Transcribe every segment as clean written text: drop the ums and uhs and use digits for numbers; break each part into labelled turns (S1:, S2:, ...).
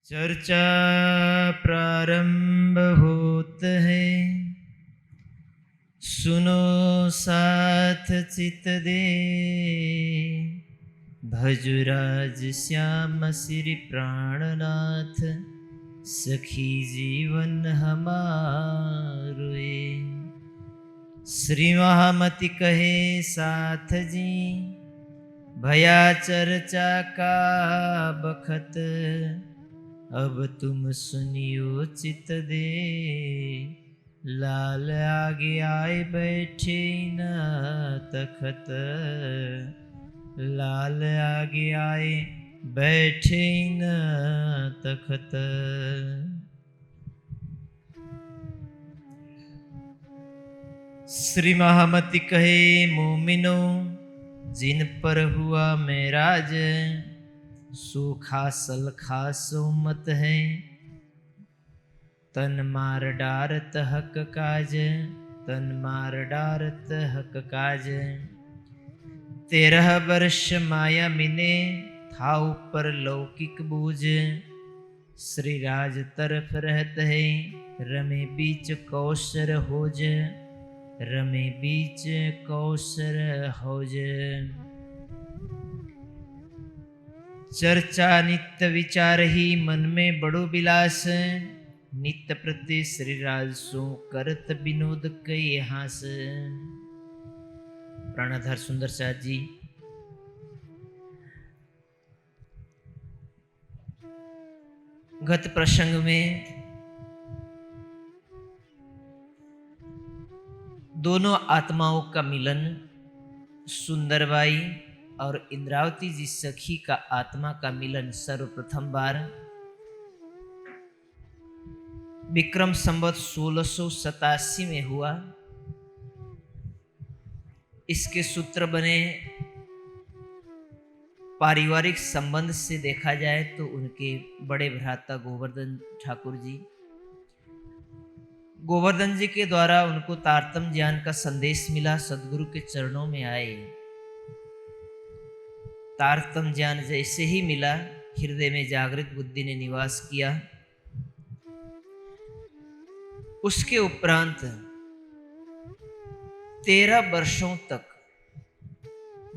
S1: चर्चा प्रारंभ होत है, सुनो साथ चित दे। भजुराज श्याम श्री प्राणनाथ, सखी जीवन हमारे। श्री महामति कहे साथ जी, भया चर्चा का बखत। अब तुम सुनियो चित दे, लाल आगे आए बैठे न तखत। लाल आगे आए बैठे न तखत। श्री महामति कहे मोमिनो, जिन पर हुआ मेराज। सूखा सलखा सो मत है, तन मार डारत हक काज। तन मार डारत हक काज। 13 वर्ष माया मिने, था ऊपर लौकिक बूझ। श्री राज तरफ रहत है, रमे बीच कौशर होज। रमे बीच कौशर होज। चर्चा नित्य विचार ही, मन में बड़ो विलास। नित्य प्रति श्री राज सो करत विनोद कई हास। प्राणाधार सुंदर साथ जी गत प्रसंग में दोनों आत्माओं का मिलन, सुंदरबाई और इंद्रावती जी सखी का आत्मा का मिलन सर्वप्रथम बार विक्रम संवत 1687 में हुआ। इसके सूत्र बने, पारिवारिक संबंध से देखा जाए तो उनके बड़े भ्राता गोवर्धन ठाकुर जी, गोवर्धन जी के द्वारा उनको तारतम ज्ञान का संदेश मिला, सदगुरु के चरणों में आए। तारतम ज्ञान जैसे ही मिला, हृदय में जागृत बुद्धि ने निवास किया। उसके उपरांत 13 वर्षों तक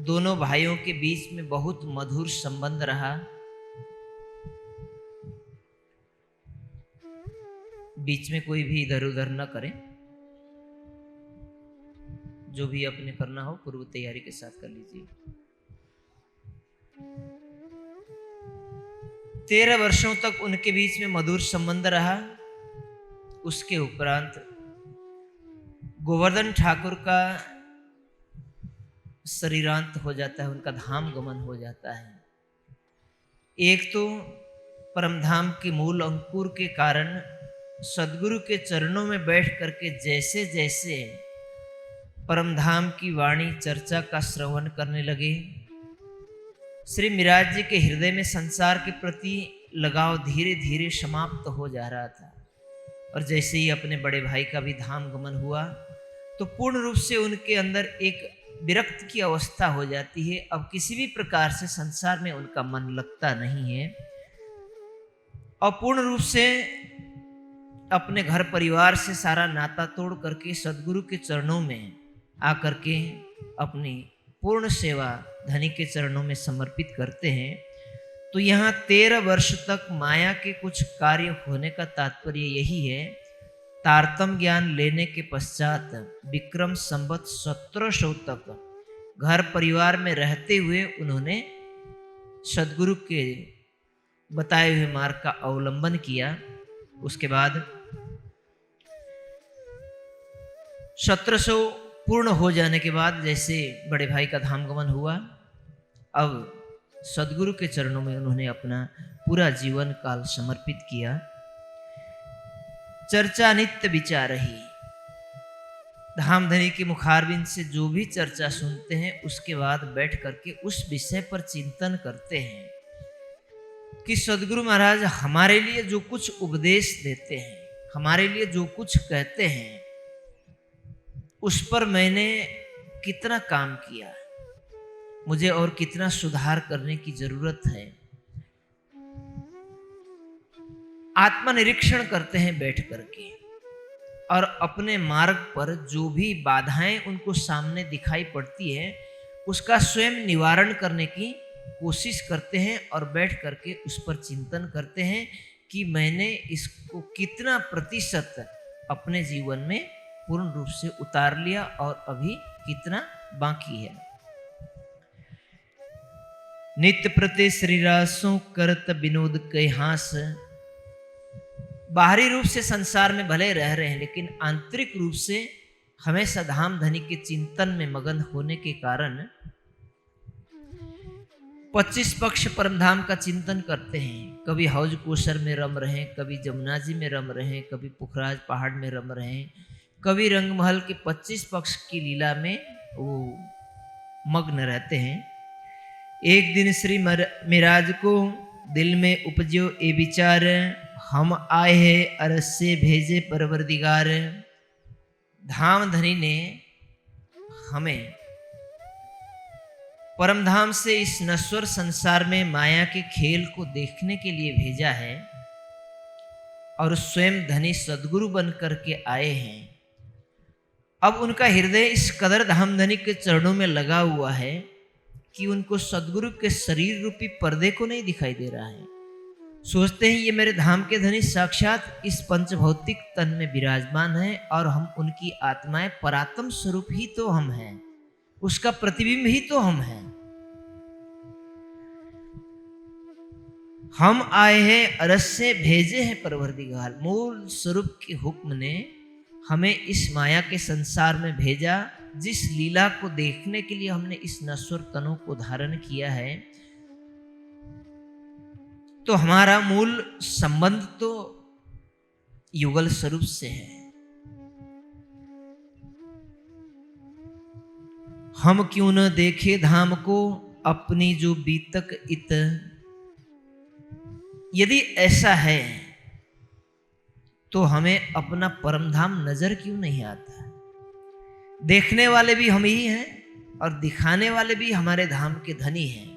S1: दोनों भाइयों के बीच में बहुत मधुर संबंध रहा। बीच में कोई भी इधर उधर न करे, जो भी अपने करना हो पूर्व तैयारी के साथ कर लीजिए। 13 वर्षों तक उनके बीच में मधुर संबंध रहा। उसके उपरांत गोवर्धन ठाकुर का शरीरांत हो जाता है, उनका धाम गमन हो जाता है। एक तो परमधाम के मूल अंकुर के कारण सदगुरु के चरणों में बैठ करके जैसे जैसे परमधाम की वाणी चर्चा का श्रवण करने लगे, श्री मिराज जी के हृदय में संसार के प्रति लगाव धीरे धीरे समाप्त हो जा रहा था। और जैसे ही अपने बड़े भाई का भी धाम गमन हुआ, तो पूर्ण रूप से उनके अंदर एक विरक्त की अवस्था हो जाती है। अब किसी भी प्रकार से संसार में उनका मन लगता नहीं है, और पूर्ण रूप से अपने घर परिवार से सारा नाता तोड़ करके सदगुरु के चरणों में आकर के अपनी पूर्ण सेवा धनी के चरणों में समर्पित करते हैं। तो यहाँ 13 वर्ष तक माया के कुछ कार्य होने का तात्पर्य यही है। तारतम ज्ञान लेने के पश्चात विक्रम संवत 1700 तक घर परिवार में रहते हुए उन्होंने सदगुरु के बताए हुए मार्ग का अवलंबन किया। उसके बाद 1700 पूर्ण हो जाने के बाद जैसे बड़े भाई का धाम गमन हुआ, अब सदगुरु के चरणों में उन्होंने अपना पूरा जीवन काल समर्पित किया। चर्चा नित्य विचार ही, धामधनी के मुखारबिंद से जो भी चर्चा सुनते हैं उसके बाद बैठ करके उस विषय पर चिंतन करते हैं कि सदगुरु महाराज हमारे लिए जो कुछ उपदेश देते हैं, हमारे लिए जो कुछ कहते हैं, उस पर मैंने कितना काम किया, मुझे और कितना सुधार करने की जरूरत है। आत्मनिरीक्षण करते हैं बैठ करके, और अपने मार्ग पर जो भी बाधाएं उनको सामने दिखाई पड़ती है उसका स्वयं निवारण करने की कोशिश करते हैं, और बैठ करके उस पर चिंतन करते हैं कि मैंने इसको कितना प्रतिशत अपने जीवन में पूर्ण रूप से उतार लिया और अभी कितना बाकी है। नित्य प्रति श्रीरासों करत विनोद कई हास। बाहरी रूप से संसार में भले रह रहे हैं, लेकिन आंतरिक रूप से हमेशा धाम धनी के चिंतन में मगन होने के कारण 25 पक्ष परमधाम का चिंतन करते हैं। कभी हौज कोसर में रम रहे हैं, कभी जमुना जी में रम रहे हैं, कभी पुखराज पहाड़ में रम रहे हैं, कभी रंगमहल के 25 पक्ष की लीला में वो मग्न रहते हैं। एक दिन श्री मिराज को दिल में उपजो ए विचार, हम आए हैं अरस से भेजे परवरदिगार। धाम धनी ने हमें परमधाम से इस नश्वर संसार में माया के खेल को देखने के लिए भेजा है, और स्वयं धनी सद्गुरु बन करके आए हैं। अब उनका हृदय इस कदर धाम धनी के चरणों में लगा हुआ है कि उनको सद्गुरु के शरीर रूपी पर्दे को नहीं दिखाई दे रहा है। सोचते हैं ये मेरे धाम के धनी साक्षात इस पंचभौतिक तन में विराजमान है, और हम उनकी आत्माएं परात्म स्वरूप ही तो हम हैं, उसका प्रतिबिंब ही तो हम हैं। हम आए हैं अरस से भेजे हैं परवरदिगार। मूल स्वरूप के हुक्म ने हमें इस माया के संसार में भेजा, जिस लीला को देखने के लिए हमने इस नश्वर तनों को धारण किया है। तो हमारा मूल संबंध तो युगल स्वरूप से है। हम क्यों न देखे धाम को अपनी जो बीतक इत। यदि ऐसा है तो हमें अपना परमधाम नजर क्यों नहीं आता। देखने वाले भी हम ही हैं और दिखाने वाले भी हमारे धाम के धनी हैं।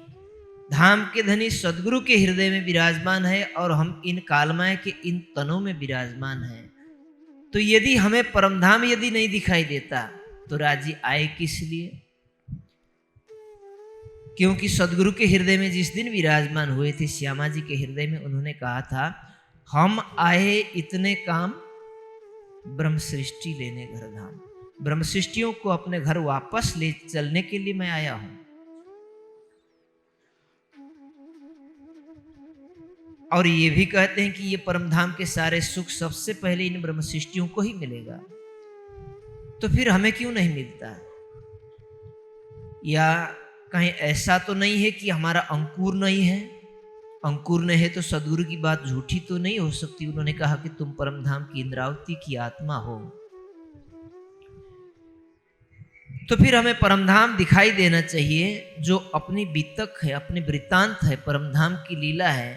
S1: धाम के धनी सद्गुरु के हृदय में विराजमान है, और हम इन कालमाय के इन तनों में विराजमान हैं। तो यदि हमें परमधाम यदि नहीं दिखाई देता तो राजी आए किस लिए। क्योंकि सद्गुरु के हृदय में जिस दिन विराजमान हुए थे श्यामा जी के हृदय में, उन्होंने कहा था हम आए इतने काम ब्रह्म सृष्टि लेने घर धाम। ब्रह्म सृष्टियों को अपने घर वापस ले चलने के लिए मैं आया हूं। और ये भी कहते हैं कि ये परमधाम के सारे सुख सबसे पहले इन ब्रह्म सृष्टियों को ही मिलेगा। तो फिर हमें क्यों नहीं मिलता। या कहीं ऐसा तो नहीं है कि हमारा अंकुर नहीं है। अंकुर नहीं है तो सद्गुरु की बात झूठी तो नहीं हो सकती। उन्होंने कहा कि तुम परमधाम की इंद्रावती की आत्मा हो। तो फिर हमें परमधाम दिखाई देना चाहिए, जो अपनी बीतक है, अपनी वृत्तांत है, परमधाम की लीला है,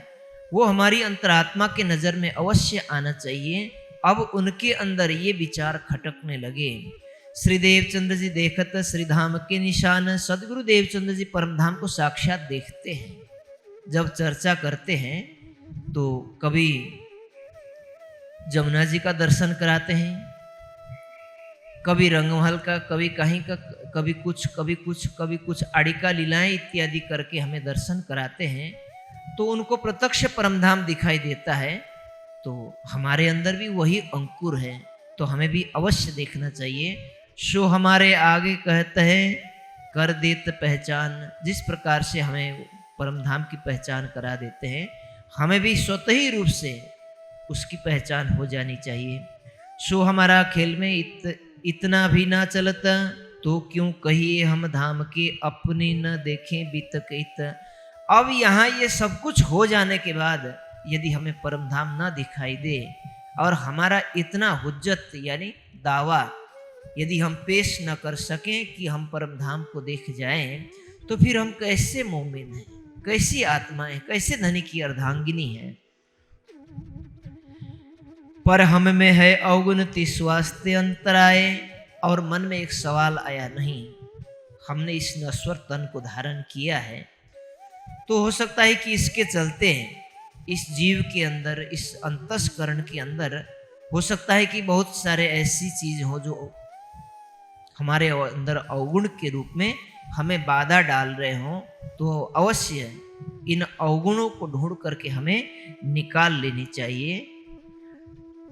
S1: वो हमारी अंतरात्मा के नजर में अवश्य आना चाहिए। अब उनके अंदर ये विचार खटकने लगे। श्री देवचंद्र जी देखत श्रीधाम के निशान। सदगुरु देवचंद्र जी परमधाम को साक्षात देखते हैं। जब चर्चा करते हैं तो कभी जमुना जी का दर्शन कराते हैं, कभी रंगमहल का, कभी कहीं का, कभी कुछ आड़िका लीलाएं इत्यादि करके हमें दर्शन कराते हैं। तो उनको प्रत्यक्ष परमधाम दिखाई देता है। तो हमारे अंदर भी वही अंकुर है, तो हमें भी अवश्य देखना चाहिए। सो हमारे आगे कहते हैं कर देत पहचान। जिस प्रकार से हमें परमधाम की पहचान करा देते हैं, हमें भी स्वतः ही रूप से उसकी पहचान हो जानी चाहिए। सो हमारा खेल में इतना भी ना चलता, तो क्यों कहिए हम धाम के अपनी न देखें बीतक इत। अब यहाँ ये सब कुछ हो जाने के बाद यदि हमें परमधाम ना दिखाई दे और हमारा इतना हुज्जत यानी दावा यदि हम पेश न कर सकें कि हम परमधाम को देख जाएं, तो फिर हम कैसे मोमिन हैं, कैसी आत्माएं, कैसे धनी की अर्धांगिनी हैं। पर हम में है अवगुणति स्वास्थ्य अंतराय। और मन में एक सवाल आया, नहीं हमने इस नश्वर तन को धारण किया है, तो हो सकता है कि इसके चलते इस जीव के अंदर, इस अंतस्करण के अंदर हो सकता है कि बहुत सारे ऐसी चीज हो जो हमारे अंदर अवगुण के रूप में हमें बाधा डाल रहे हों, तो अवश्य इन अवगुणों को ढूंढ करके हमें निकाल लेनी चाहिए।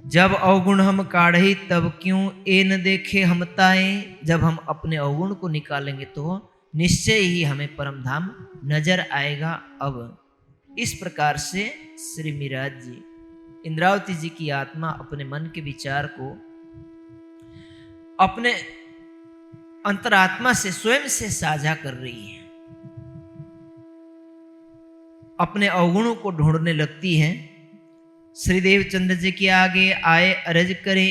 S1: जब अवगुण हम काढ़े तब क्यों ए न देखे हम ताए। जब हम अपने अवगुण को निकालेंगे तो निश्चय ही हमें परम धाम नजर आएगा। अब इस प्रकार से श्री मिराज जी, इंद्रावती जी की आत्मा अपने मन के विचार को अपने अंतरात्मा से, स्वयं से साझा कर रही है, अपने अवगुणों को ढूंढने लगती है। श्री देवचंद्र जी के आगे आए अरज करे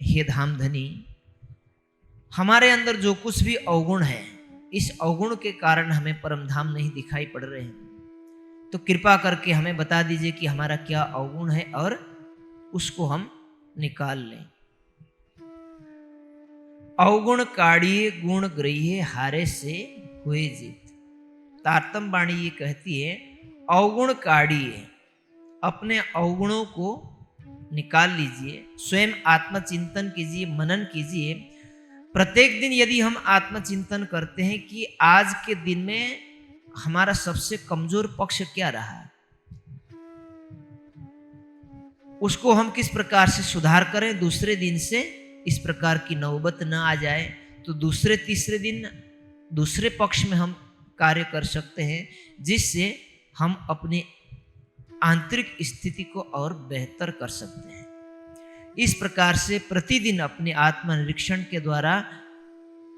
S1: हे धामधनी, हमारे अंदर जो कुछ भी अवगुण है, इस अवगुण के कारण हमें परम धाम नहीं दिखाई पड़ रहे हैं, तो कृपा करके हमें बता दीजिए कि हमारा क्या अवगुण है और उसको हम निकाल लें। अवगुण काढ़िए गुण ग्रहिए हारे से हुए जीत। तारतम वाणी ये कहती है, अवगुण काढ़िए, अपने अवगुणों को निकाल लीजिए, स्वयं आत्मचिंतन कीजिए, मनन कीजिए। प्रत्येक दिन यदि हम आत्मचिंतन करते हैं कि आज के दिन में हमारा सबसे कमजोर पक्ष क्या रहा है, उसको हम किस प्रकार से सुधार करें, दूसरे दिन से इस प्रकार की नौबत न आ जाए, तो दूसरे तीसरे दिन दूसरे पक्ष में हम कार्य कर सकते हैं, जिससे हम अपनी आंतरिक स्थिति को और बेहतर कर सकते हैं। इस प्रकार से प्रतिदिन अपने आत्मनिरीक्षण के द्वारा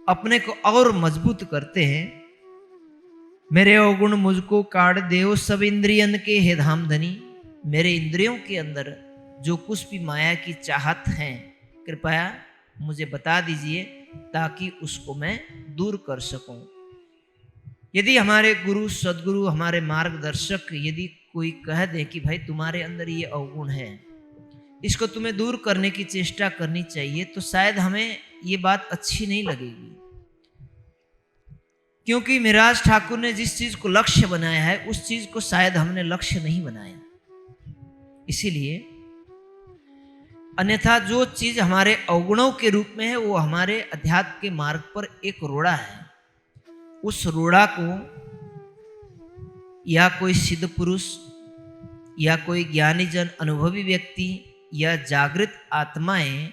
S1: अपने को और मजबूत करते हैं। मेरे अवगुण मुझको काढ़ देओ सब इंद्रियन के हे धामधनी, मेरे इंद्रियों के अंदर जो कुछ भी माया की चाहत है, कृपया मुझे बता दीजिए ताकि उसको मैं दूर कर सकूं। यदि हमारे गुरु, सदगुरु, हमारे मार्गदर्शक यदि कोई कह दे कि भाई तुम्हारे अंदर ये अवगुण है, इसको तुम्हें दूर करने की चेष्टा करनी चाहिए, तो शायद हमें ये बात अच्छी नहीं लगेगी, क्योंकि मिराज ठाकुर ने जिस चीज को लक्ष्य बनाया है उस चीज को शायद हमने लक्ष्य नहीं बनाया। इसीलिए अन्यथा जो चीज हमारे अवगुणों के रूप में है वो हमारे अध्यात्म के मार्ग पर एक रोड़ा है। उस रोड़ा को या कोई सिद्ध पुरुष या कोई ज्ञानी जन, अनुभवी व्यक्ति या जागृत आत्माएं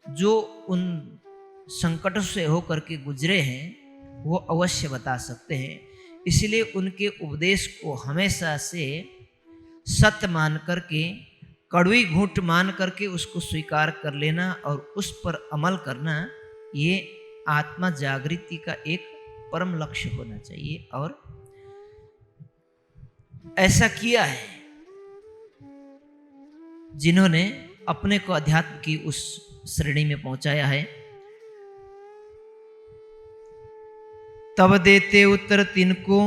S1: जो उन संकटों से होकर के गुजरे हैं, वो अवश्य बता सकते हैं। इसलिए उनके उपदेश को हमेशा से सत्य मान करके, कड़वी घूंट मान करके उसको स्वीकार कर लेना और उस पर अमल करना, ये आत्मा जागृति का एक परम लक्ष्य होना चाहिए। और ऐसा किया है जिन्होंने अपने को अध्यात्म की उस श्रेणी में पहुंचाया है। तब देते उत्तर तिनको,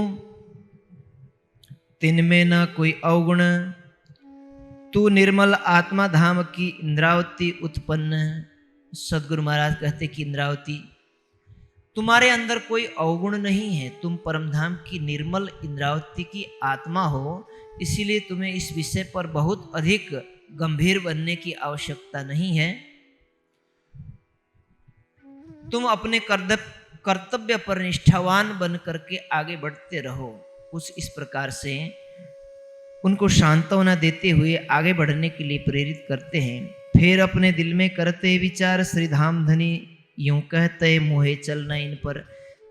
S1: तिनमें ना कोई अवगुण, तू निर्मल आत्मा धाम की इंद्रावती उत्पन्न। सदगुरु महाराज कहते कि इंद्रावती, तुम्हारे अंदर कोई अवगुण नहीं है, तुम परमधाम की निर्मल इंद्रावती की आत्मा हो, इसीलिए तुम्हें इस विषय पर बहुत अधिक गंभीर बनने की आवश्यकता नहीं है। तुम अपने कर्तव्य पर निष्ठावान बन करके आगे बढ़ते रहो। कुछ इस प्रकार से उनको सांत्वना देते हुए आगे बढ़ने के लिए प्रेरित करते हैं। फिर अपने दिल में करते विचार श्री धामधनी यूं कहते मोहे चलना इन पर।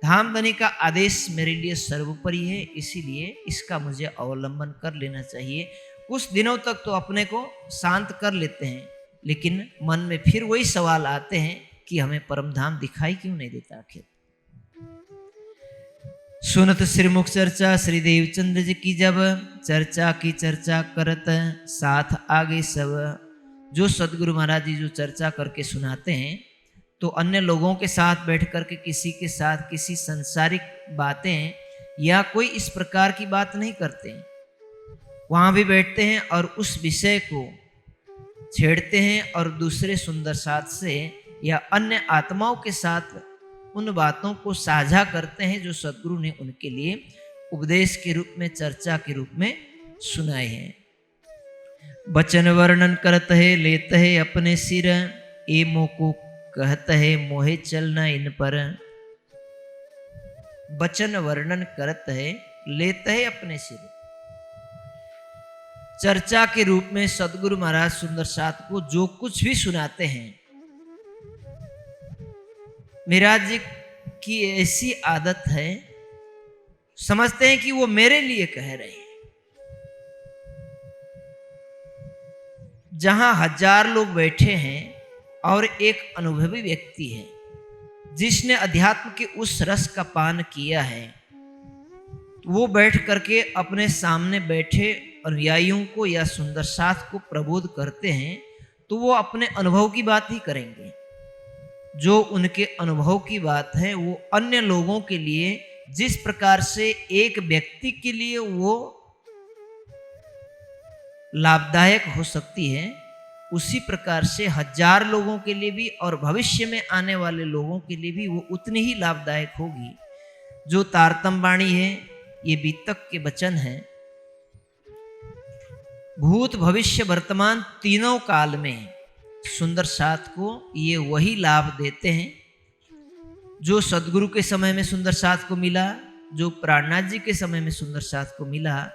S1: धामधनी का आदेश मेरे लिए सर्वोपरि है, इसीलिए इसका मुझे अवलंबन कर लेना चाहिए। कुछ दिनों तक तो अपने को शांत कर लेते हैं, लेकिन मन में फिर वही सवाल आते हैं कि हमें परमधाम दिखाई क्यों नहीं देता आखिर। सुनत श्रीमुख चर्चा श्री देवचंद्र जी की, जब चर्चा की चर्चा करत साथ आगे सब। जो सदगुरु महाराज जी जो चर्चा करके सुनाते हैं, तो अन्य लोगों के साथ बैठ करके किसी के साथ किसी संसारिक बातें या कोई इस प्रकार की बात नहीं करते हैं। वहाँ भी बैठते हैं और उस विषय को छेड़ते हैं और दूसरे सुंदर साथ से या अन्य आत्माओं के साथ उन बातों को साझा करते हैं जो सदगुरु ने उनके लिए उपदेश के रूप में, चर्चा के रूप में सुनाए हैं। बचन वर्णन करत है लेत है अपने सिर, ए मोको कहत है मोहे चलना इन पर। बचन वर्णन करत है लेत है अपने सिर। चर्चा के रूप में सदगुरु महाराज सुंदर साथ को जो कुछ भी सुनाते हैं, महाराज जी की ऐसी आदत है, समझते हैं कि वो मेरे लिए कह रहे हैं। जहां 1000 लोग बैठे हैं और एक अनुभवी व्यक्ति है जिसने अध्यात्म के उस रस का पान किया है, वो बैठ करके अपने सामने बैठे अनुयायियों को या सुंदर साथ को प्रबोध करते हैं, तो वो अपने अनुभव की बात ही करेंगे। जो उनके अनुभव की बात है वो अन्य लोगों के लिए जिस प्रकार से एक व्यक्ति के लिए वो लाभदायक हो सकती है, उसी प्रकार से 1000 लोगों के लिए भी और भविष्य में आने वाले लोगों के लिए भी वो उतनी ही लाभदायक होगी। जो तारतम वाणी है, ये बीतक के वचन हैं। भूत भविष्य वर्तमान तीनों काल में सुंदर साथ को ये वही लाभ देते हैं जो सदगुरु के समय में सुंदर साथ को मिला, जो प्राणनाथ जी के समय में सुंदर साथ को मिला,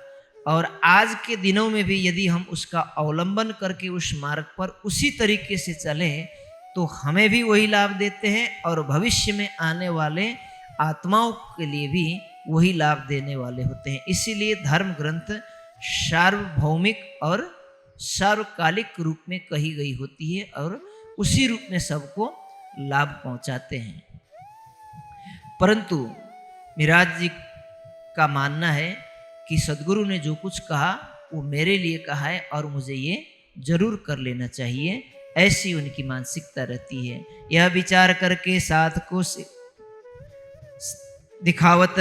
S1: और आज के दिनों में भी यदि हम उसका अवलंबन करके उस मार्ग पर उसी तरीके से चलें तो हमें भी वही लाभ देते हैं और भविष्य में आने वाले आत्माओं के लिए भी वही लाभ देने वाले होते हैं। इसीलिए धर्म ग्रंथ सार्वभौमिक और सार्वकालिक रूप में कही गई होती है और उसी रूप में सबको लाभ पहुंचाते हैं। परंतु महाराज जी का मानना है कि सदगुरु ने जो कुछ कहा वो मेरे लिए कहा है और मुझे ये जरूर कर लेना चाहिए, ऐसी उनकी मानसिकता रहती है। यह विचार करके साथ को दिखावत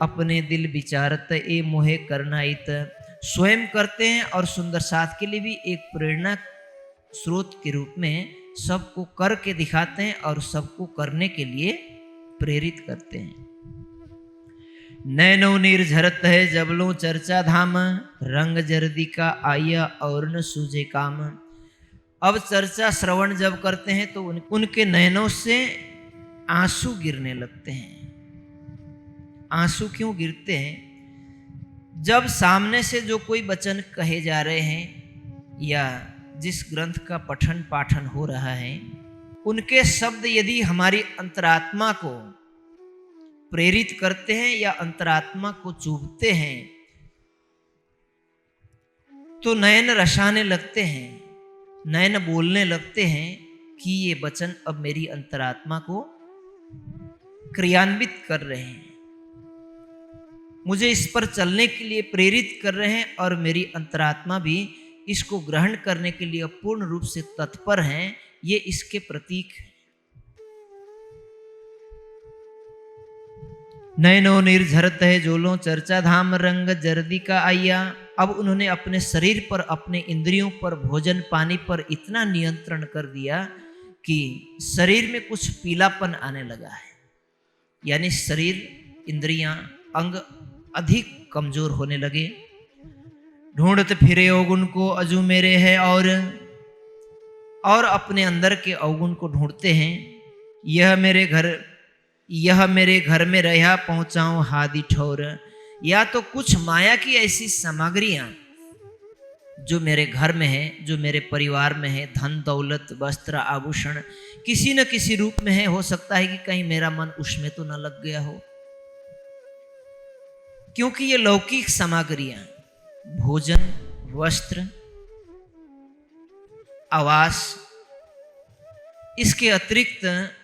S1: अपने दिल विचारत ए मोहे करना इत, स्वयं करते हैं और सुंदर साथ के लिए भी एक प्रेरणा स्रोत के रूप में सबको करके दिखाते हैं और सबको करने के लिए प्रेरित करते हैं। नैनो नीर झरत है जबलों चर्चा धाम, रंग जर्दी का आया और न सूझे काम। अब चर्चा श्रवण जब करते हैं तो उनके नैनों से आंसू गिरने लगते हैं। आंसू क्यों गिरते हैं? जब सामने से जो कोई वचन कहे जा रहे हैं या जिस ग्रंथ का पठन पाठन हो रहा है, उनके शब्द यदि हमारी अंतरात्मा को प्रेरित करते हैं या अंतरात्मा को चुभते हैं तो नयन रसाने लगते हैं, नयन बोलने लगते हैं कि ये वचन अब मेरी अंतरात्मा को क्रियान्वित कर रहे हैं, मुझे इस पर चलने के लिए प्रेरित कर रहे हैं और मेरी अंतरात्मा भी इसको ग्रहण करने के लिए पूर्ण रूप से तत्पर हैं। ये इसके प्रतीक है। नैनो निर्झरत है जोलों चर्चा धाम, रंग जर्दी का आया। अब उन्होंने अपने शरीर पर, अपने इंद्रियों पर, भोजन पानी पर इतना नियंत्रण कर दिया कि शरीर में कुछ पीलापन आने लगा है, यानी शरीर, इंद्रियां, अंग अधिक कमजोर होने लगे। ढूंढते फिरे अवगुण को अजू मेरे है, और अपने अंदर के अवगुण को ढूंढते हैं। यह मेरे घर में रहा पहुंचाऊं हादी ठौर। या तो कुछ माया की ऐसी सामग्रियां जो मेरे घर में है, जो मेरे परिवार में है, धन दौलत वस्त्र आभूषण किसी न किसी रूप में है, हो सकता है कि कहीं मेरा मन उसमें तो न लग गया हो, क्योंकि ये लौकिक सामग्रियां, भोजन, वस्त्र, आवास, इसके अतिरिक्त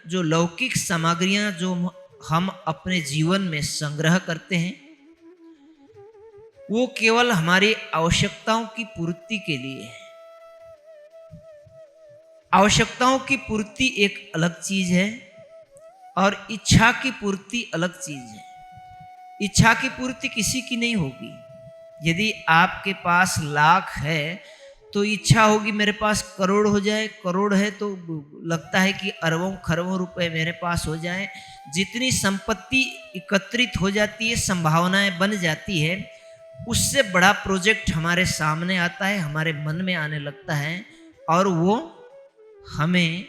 S1: जो लौकिक सामग्रियां जो हम अपने जीवन में संग्रह करते हैं, वो केवल हमारी आवश्यकताओं की पूर्ति के लिए है। आवश्यकताओं की पूर्ति एक अलग चीज है और इच्छा की पूर्ति अलग चीज है। इच्छा की पूर्ति किसी की नहीं होगी। यदि आपके पास लाख है तो इच्छा होगी मेरे पास करोड़ हो जाए, करोड़ है तो लगता है कि अरबों खरबों रुपए मेरे पास हो जाए। जितनी संपत्ति एकत्रित हो जाती है, संभावनाएं बन जाती है, उससे बड़ा प्रोजेक्ट हमारे सामने आता है, हमारे मन में आने लगता है, और वो हमें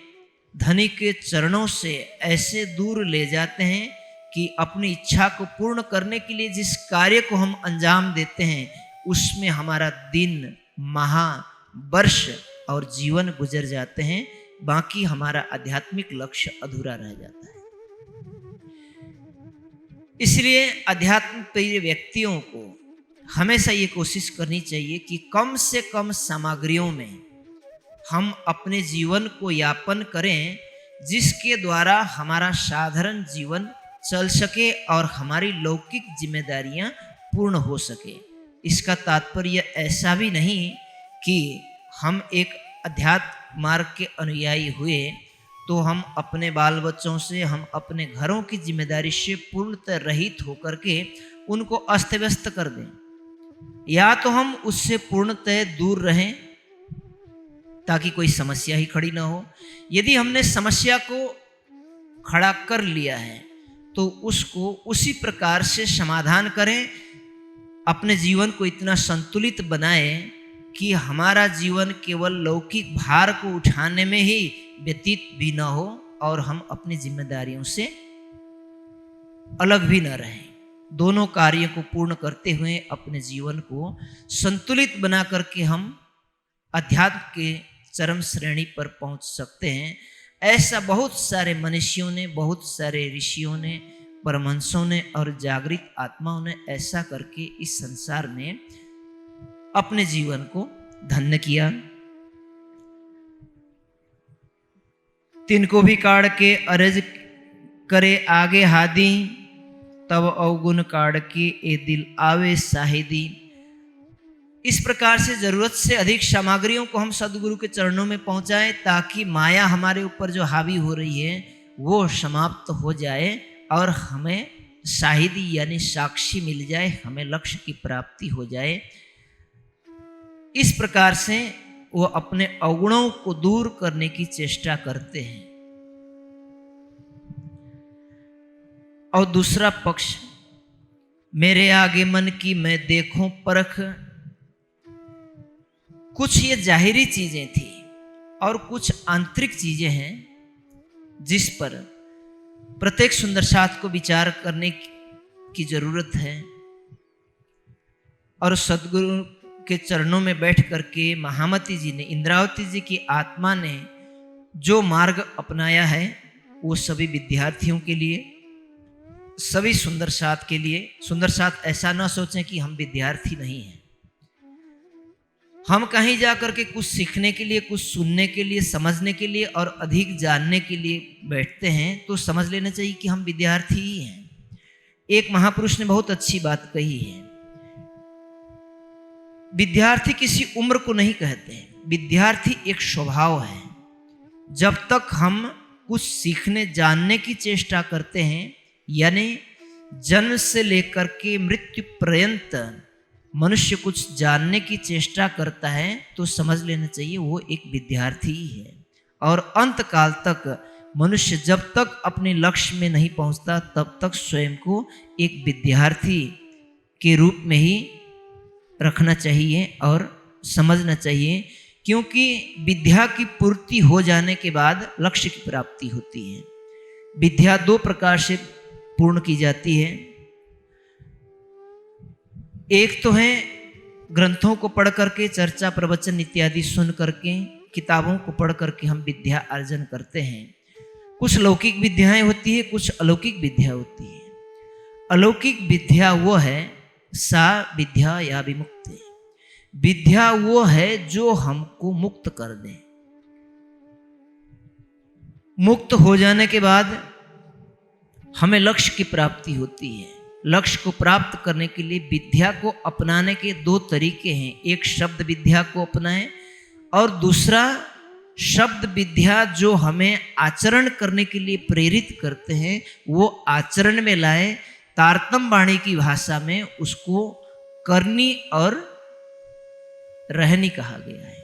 S1: धनी के चरणों से ऐसे दूर ले जाते हैं कि अपनी इच्छा को पूर्ण करने के लिए जिस कार्य को हम अंजाम देते हैं उसमें हमारा दिन, माह, वर्ष और जीवन गुजर जाते हैं, बाकी हमारा आध्यात्मिक लक्ष्य अधूरा रह जाता है। इसलिए अध्यात्म प्रिय व्यक्तियों को हमेशा ये कोशिश करनी चाहिए कि कम से कम सामग्रियों में हम अपने जीवन को यापन करें, जिसके द्वारा हमारा साधारण जीवन चल सके और हमारी लौकिक जिम्मेदारियां पूर्ण हो सके। इसका तात्पर्य ऐसा भी नहीं कि हम एक अध्यात्म मार्ग के अनुयायी हुए तो हम अपने बाल बच्चों से, हम अपने घरों की जिम्मेदारी से पूर्णतः रहित होकर के उनको अस्त व्यस्त कर दें, या तो हम उससे पूर्णतः दूर रहें ताकि कोई समस्या ही खड़ी ना हो। यदि हमने समस्या को खड़ा कर लिया है तो उसको उसी प्रकार से समाधान करें, अपने जीवन को इतना संतुलित बनाएं कि हमारा जीवन केवल लौकिक भार को उठाने में ही व्यतीत भी न हो और हम अपनी जिम्मेदारियों से अलग भी न रहें। दोनों कार्यों को पूर्ण करते हुए अपने जीवन को संतुलित बना करके हम अध्यात्म के चरम श्रेणी पर पहुंच सकते हैं। ऐसा बहुत सारे मनुष्यों ने, बहुत सारे ऋषियों ने, परमहंसों ने और जागृत आत्माओं ने ऐसा करके इस संसार में अपने जीवन को धन्य किया। तिनको भी काढ़ के अरज करे आगे हादी, तब अवगुण काढ़ के ए दिल आवे साहिदी। इस प्रकार से जरूरत से अधिक सामग्रियों को हम सदगुरु के चरणों में पहुंचाएं ताकि माया हमारे ऊपर जो हावी हो रही है वो समाप्त हो जाए और हमें साहिदी यानी साक्षी मिल जाए, हमें लक्ष्य की प्राप्ति हो जाए। इस प्रकार से वो अपने अवगुणों को दूर करने की चेष्टा करते हैं। और दूसरा पक्ष, मेरे आगे मन की मैं देखूं परख, कुछ ये जाहिरी चीजें थी और कुछ आंतरिक चीजें हैं जिस पर प्रत्येक सुंदर साथ को विचार करने की जरूरत है। और सदगुरु के चरणों में बैठ करके महामती जी ने, इंद्रावती जी की आत्मा ने जो मार्ग अपनाया है वो सभी विद्यार्थियों के लिए, सभी सुंदर साथ के लिए। सुंदर साथ ऐसा ना सोचें कि हम विद्यार्थी नहीं हैं, हम कहीं जा करके कुछ सीखने के लिए, कुछ सुनने के लिए, समझने के लिए और अधिक जानने के लिए बैठते हैं तो समझ लेना चाहिए कि हम विद्यार्थी ही हैं। एक महापुरुष ने बहुत अच्छी बात कही है, विद्यार्थी किसी उम्र को नहीं कहते, विद्यार्थी एक स्वभाव है। जब तक हम कुछ सीखने जानने की चेष्टा करते हैं, यानी जन्म से लेकर के मृत्यु पर्यंत मनुष्य कुछ जानने की चेष्टा करता है तो समझ लेना चाहिए वो एक विद्यार्थी ही है। और अंत काल तक मनुष्य जब तक अपने लक्ष्य में नहीं पहुंचता तब तक स्वयं को एक विद्यार्थी के रूप में ही रखना चाहिए और समझना चाहिए, क्योंकि विद्या की पूर्ति हो जाने के बाद लक्ष्य की प्राप्ति होती है। विद्या दो प्रकार से पूर्ण की जाती है। एक तो है ग्रंथों को पढ़ करके, चर्चा प्रवचन इत्यादि सुन करके, किताबों को पढ़ करके हम विद्या अर्जन करते हैं। कुछ लौकिक विद्याएं होती है, कुछ अलौकिक विद्या होती है। अलौकिक विद्या वो है सा विद्या या विमुक्ति, विद्या वो है जो हमको मुक्त कर दे। मुक्त हो जाने के बाद हमें लक्ष्य की प्राप्ति होती है। लक्ष्य को प्राप्त करने के लिए विद्या को अपनाने के दो तरीके हैं, एक शब्द विद्या को अपनाएं और दूसरा शब्द विद्या जो हमें आचरण करने के लिए प्रेरित करते हैं वो आचरण में लाए। तारतम वाणी की भाषा में उसको करनी और रहनी कहा गया है।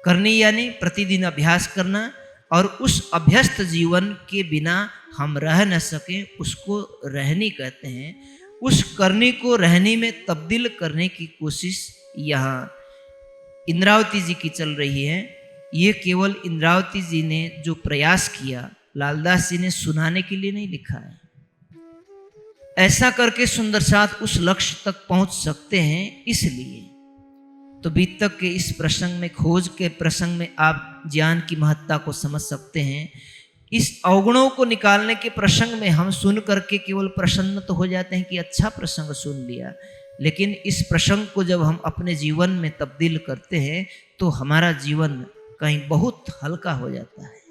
S1: करनी यानी प्रतिदिन अभ्यास करना, और उस अभ्यस्त जीवन के बिना हम रह न सके उसको रहनी कहते हैं। उस करनी को रहनी में तब्दील करने की कोशिश यहाँ इंद्रावती जी की चल रही है। ये केवल इंद्रावती जी ने जो प्रयास किया, लालदास जी ने सुनाने के लिए नहीं लिखा है। ऐसा करके सुंदर साथ उस लक्ष्य तक पहुंच सकते हैं। इसलिए तो बीतक के इस प्रसंग में, खोज के प्रसंग में आप ज्ञान की महत्ता को समझ सकते हैं। इस अवगुणों को निकालने के प्रसंग में हम सुन करके केवल प्रसन्न तो हो जाते हैं कि अच्छा प्रसंग सुन लिया, लेकिन इस प्रसंग को जब हम अपने जीवन में तब्दील करते हैं तो हमारा जीवन कहीं बहुत हल्का हो जाता है।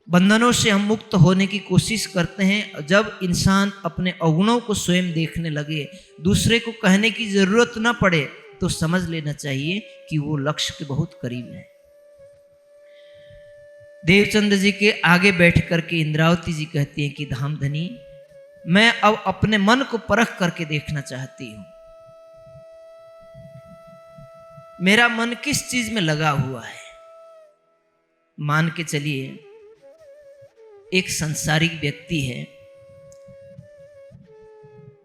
S1: बंधनों से हम मुक्त होने की कोशिश करते हैं। जब इंसान अपने अवगुणों को स्वयं देखने लगे, दूसरे को कहने की जरूरत न पड़े, तो समझ लेना चाहिए कि वो लक्ष्य के बहुत करीब है। देवचंद जी के आगे बैठ करके इंद्रावती जी कहती हैं कि धामधनी, मैं अब अपने मन को परख करके देखना चाहती हूं। मेरा मन किस चीज में लगा हुआ है। मान के चलिए एक सांसारिक व्यक्ति है,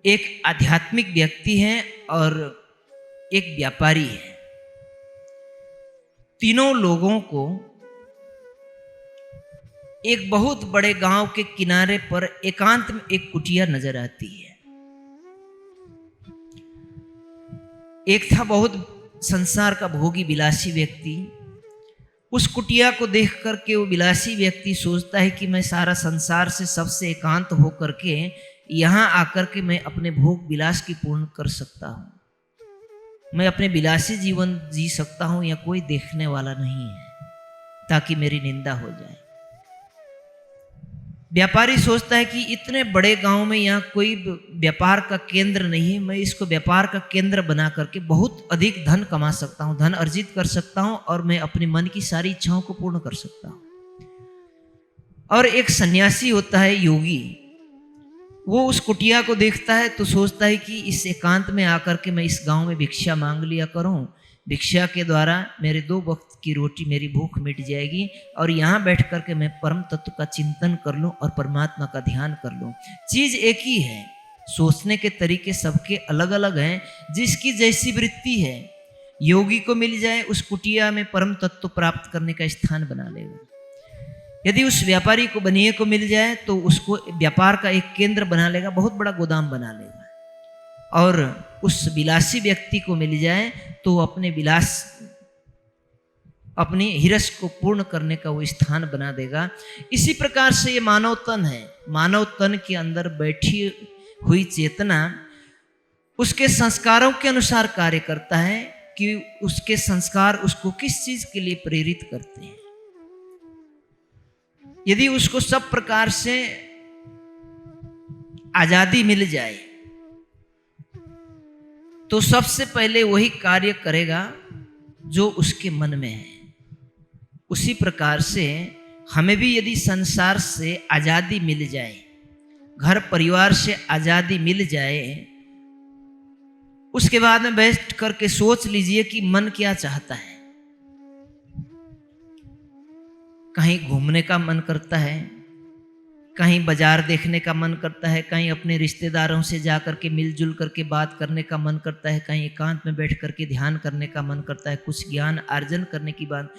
S1: एक आध्यात्मिक व्यक्ति है और एक व्यापारी है। तीनों लोगों को एक बहुत बड़े गांव के किनारे पर एकांत में एक कुटिया नजर आती है। एक था बहुत संसार का भोगी विलासी व्यक्ति। उस कुटिया को देख करके वो विलासी व्यक्ति सोचता है कि मैं सारा संसार से सबसे एकांत होकर के यहाँ आकर के मैं अपने भोग विलास की पूर्ण कर सकता हूँ, मैं अपने विलासी जीवन जी सकता हूँ, या कोई देखने वाला नहीं है ताकि मेरी निंदा हो जाए। व्यापारी सोचता है कि इतने बड़े गांव में यहाँ कोई व्यापार का केंद्र नहीं है, मैं इसको व्यापार का केंद्र बना करके बहुत अधिक धन कमा सकता हूँ, धन अर्जित कर सकता हूँ और मैं अपने मन की सारी इच्छाओं को पूर्ण कर सकता हूँ। और एक सन्यासी होता है, योगी, वो उस कुटिया को देखता है तो सोचता है कि इस एकांत में आकर के मैं इस गांव में भिक्षा मांग लिया करूं, भिक्षा के द्वारा मेरे 2 वक्त की रोटी, मेरी भूख मिट जाएगी और यहाँ बैठ कर के मैं परम तत्व का चिंतन कर लूं और परमात्मा का ध्यान कर लूं। चीज एक ही है, सोचने के तरीके सबके अलग अलग हैं। जिसकी जैसी वृत्ति है, योगी को मिल जाए उस कुटिया में परम तत्व प्राप्त करने का स्थान बना लेगा। यदि उस व्यापारी को, बनिए को मिल जाए तो उसको व्यापार का एक केंद्र बना लेगा, बहुत बड़ा गोदाम बना लेगा। और उस विलासी व्यक्ति को मिल जाए तो अपने विलास, अपनी हिरस को पूर्ण करने का वो स्थान बना देगा। इसी प्रकार से ये मानव तन है। मानव तन के अंदर बैठी हुई चेतना उसके संस्कारों के अनुसार कार्य करता है कि उसके संस्कार उसको किस चीज के लिए प्रेरित करते हैं। यदि उसको सब प्रकार से आजादी मिल जाए तो सबसे पहले वही कार्य करेगा जो उसके मन में है। उसी प्रकार से हमें भी यदि संसार से आजादी मिल जाए, घर परिवार से आजादी मिल जाए, उसके बाद में बैठ करके सोच लीजिए कि मन क्या चाहता है। कहीं घूमने का मन करता है, कहीं बाजार देखने का मन करता है, कहीं अपने रिश्तेदारों से जा करके मिलजुल करके बात करने का मन करता है, कहीं एकांत में बैठ करके ध्यान करने का मन करता है, कुछ ज्ञान अर्जन करने की बात।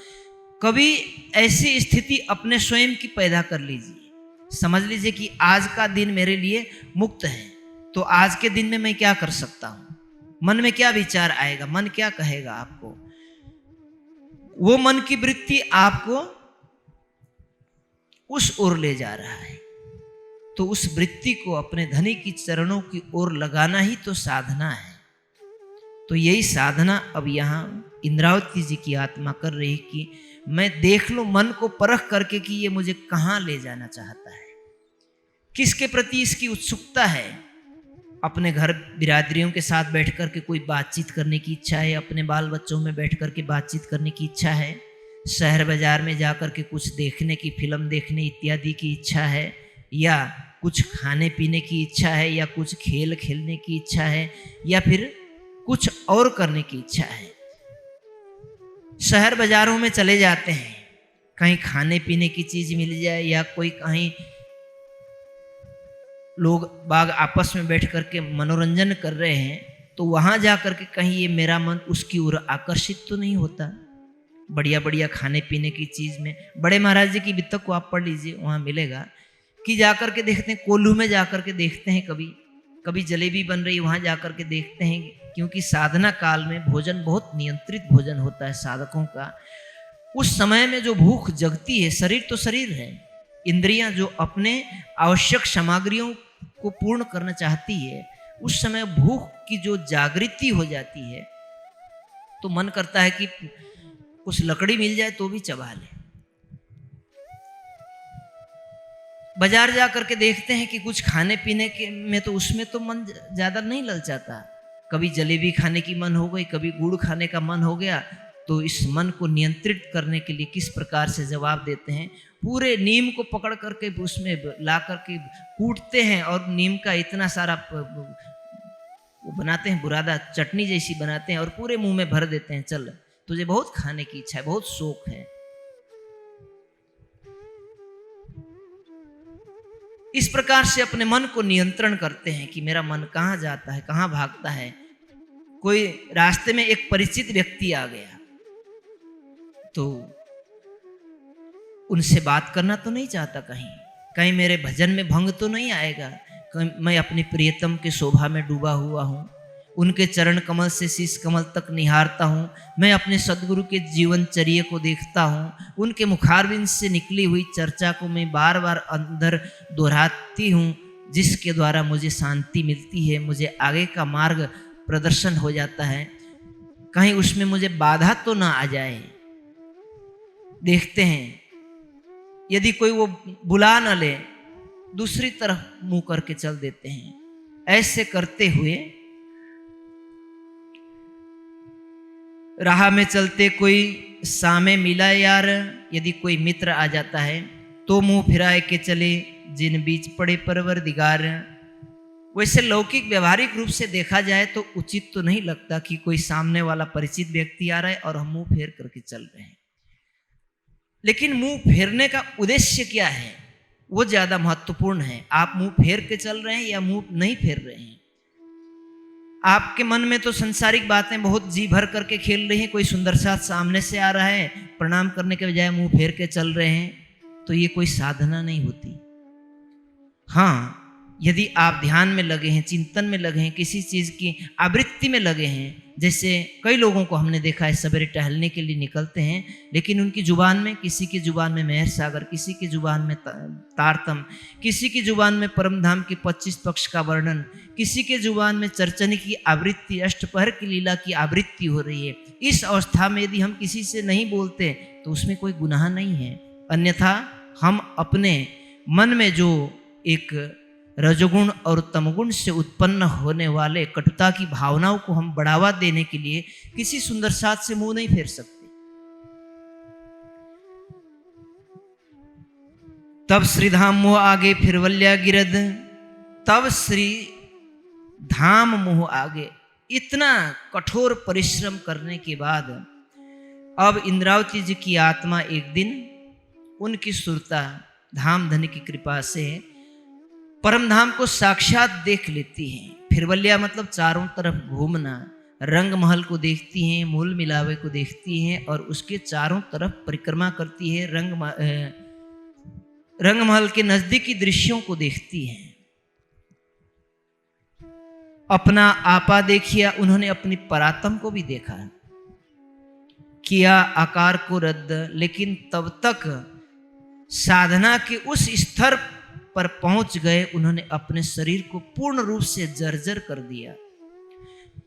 S1: कभी ऐसी स्थिति अपने स्वयं की पैदा कर लीजिए। समझ लीजिए कि आज का दिन मेरे लिए मुक्त है, तो आज के दिन में मैं क्या कर सकता हूं। मन में क्या विचार आएगा, मन क्या कहेगा आपको। वो मन की वृत्ति आपको उस ओर ले जा रहा है। तो उस वृत्ति को अपने धनी की चरणों की ओर लगाना ही तो साधना है। तो यही साधना अब यहाँ इंद्रावती जी की आत्मा कर रही कि मैं देख लूं मन को परख करके कि ये मुझे कहाँ ले जाना चाहता है, किसके प्रति इसकी उत्सुकता है। अपने घर बिरादरियों के साथ बैठ कर के कोई बातचीत करने की इच्छा है, अपने बाल बच्चों में बैठ कर के बातचीत करने की इच्छा है, शहर बाजार में जा कर के कुछ देखने की, फिल्म देखने इत्यादि की इच्छा है, या कुछ खाने पीने की इच्छा है, या कुछ खेल खेलने की इच्छा है, या फिर कुछ और करने की इच्छा है। शहर बाजारों में चले जाते हैं, कहीं खाने पीने की चीज मिल जाए, या कोई कहीं लोग बाग आपस में बैठ कर के मनोरंजन कर रहे हैं, तो वहाँ जा कर के कहीं ये मेरा मन उसकी ओर आकर्षित तो नहीं होता। बढ़िया बढ़िया खाने पीने की चीज़ में, बड़े महाराज जी की वितक को आप पढ़ लीजिए, वहाँ मिलेगा कि जाकर के देखते हैं, कोल्हू में जाकर के देखते हैं, कभी कभी जलेबी बन रही, वहाँ जाकर के देखते हैं, क्योंकि साधना काल में भोजन बहुत नियंत्रित भोजन होता है साधकों का। उस समय में जो भूख जगती है, शरीर तो शरीर है, इंद्रियां जो अपने आवश्यक सामग्रियों को पूर्ण करना चाहती है, उस समय भूख की जो जागृति हो जाती है, तो मन करता है कि कुछ लकड़ी मिल जाए तो भी चबा ले। बाजार जा करके देखते हैं कि कुछ खाने पीने के में तो उसमें तो मन ज्यादा नहीं ललचाता, कभी जलेबी खाने की मन हो गई, कभी गुड़ खाने का मन हो गया, तो इस मन को नियंत्रित करने के लिए किस प्रकार से जवाब देते हैं, पूरे नीम को पकड़ करके उसमें ला करके कूटते हैं और नीम का इतना सारा वो बनाते हैं, बुरादा चटनी जैसी बनाते हैं और पूरे मुंह में भर देते हैं, चल तुझे बहुत खाने की इच्छा है, बहुत शौक है। इस प्रकार से अपने मन को नियंत्रण करते हैं कि मेरा मन कहाँ जाता है, कहाँ भागता है। कोई रास्ते में एक परिचित व्यक्ति आ गया, तो उनसे बात करना तो नहीं चाहता, कहीं कहीं मेरे भजन में भंग तो नहीं आएगा, कहीं मैं अपनी प्रियतम के शोभा में डूबा हुआ हूँ, उनके चरण कमल से शीश कमल तक निहारता हूँ, मैं अपने सदगुरु के जीवनचर्या को देखता हूँ, उनके मुखारविंद से निकली हुई चर्चा को मैं बार बार अंदर दोहराती हूँ, जिसके द्वारा मुझे शांति मिलती है, मुझे आगे का मार्ग प्रदर्शन हो जाता है, कहीं उसमें मुझे बाधा तो ना आ जाए। देखते हैं यदि कोई वो बुला न ले, दूसरी तरफ मुंह करके चल देते हैं। ऐसे करते हुए राह में चलते कोई सामे मिला यार, यदि कोई मित्र आ जाता है तो मुंह फिराए के चले, जिन बीच पड़े परवरदिगार। वैसे लौकिक व्यवहारिक रूप से देखा जाए तो उचित तो नहीं लगता कि कोई सामने वाला परिचित व्यक्ति आ रहा है और हम मुंह फेर करके चल रहे हैं, लेकिन मुंह फेरने का उद्देश्य क्या है वो ज्यादा महत्वपूर्ण है। आप मुंह फेर के चल रहे हैं या मुंह नहीं फेर रहे हैं। आपके मन में तो संसारिक बातें बहुत जी भर करके खेल रही हैं, कोई सुंदर साथ सामने से आ रहा है, प्रणाम करने के बजाय मुंह फेर के चल रहे हैं, तो ये कोई साधना नहीं होती। हाँ, यदि आप ध्यान में लगे हैं, चिंतन में लगे हैं, किसी चीज की आवृत्ति में लगे हैं, जैसे कई लोगों को हमने देखा है सवेरे टहलने के लिए निकलते हैं, लेकिन उनकी जुबान में, किसी की जुबान में मेहर सागर, किसी की जुबान में तारतम, किसी की जुबान में परमधाम की 25 पक्ष का वर्णन, किसी के जुबान में चर्चनी की आवृत्ति, अष्टपहर की लीला की आवृत्ति हो रही है। इस अवस्था में यदि हम किसी से नहीं बोलते तो उसमें कोई गुनाह नहीं है। अन्यथा हम अपने मन में जो एक रजोगुण और तमगुण से उत्पन्न होने वाले कटुता की भावनाओं को हम बढ़ावा देने के लिए किसी सुंदर साथ से मुंह नहीं फेर सकते। तब श्री धाम मोह आगे फिरवल्या गिरद, तब श्री धाम मोह आगे। इतना कठोर परिश्रम करने के बाद अब इंद्रावती जी की आत्मा एक दिन उनकी सुरता धाम धनी की कृपा से परम धाम को साक्षात देख लेती हैं। फिरवल्या मतलब चारों तरफ घूमना, रंग महल को देखती हैं, मूल मिलावे को देखती हैं और उसके चारों तरफ परिक्रमा करती है, रंग महल के नजदीकी दृश्यों को देखती हैं। अपना आपा देखिया, उन्होंने अपनी परात्म को भी देखा, किया आकार को रद्द, लेकिन तब तक साधना के उस स्तर पर पहुंच गए, उन्होंने अपने शरीर को पूर्ण रूप से जर्जर कर दिया।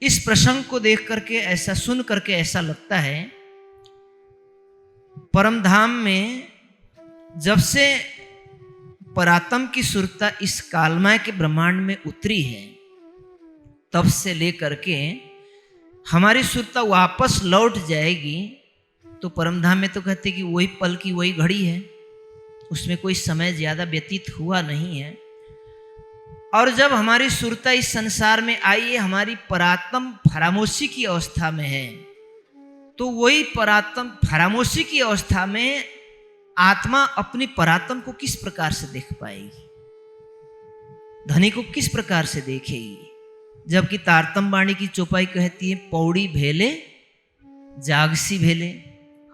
S1: इस प्रसंग को देख करके, ऐसा सुन करके ऐसा लगता है परम धाम में जब से परात्म की सुरता इस कालमय के ब्रह्मांड में उतरी है, तब से लेकर के हमारी सुरता वापस लौट जाएगी, तो परम धाम में तो कहते कि वही पल की वही घड़ी है, उसमें कोई समय ज्यादा व्यतीत हुआ नहीं है। और जब हमारी सुरता इस संसार में आई है, हमारी परात्म फरामोशी की अवस्था में है, तो वही परात्म फरामोशी की अवस्था में आत्मा अपनी परात्म को किस प्रकार से देख पाएगी। धनी को किस प्रकार से देखेगी, जबकि तारतम वाणी की चौपाई कहती है पौड़ी भेले जागसी भेले।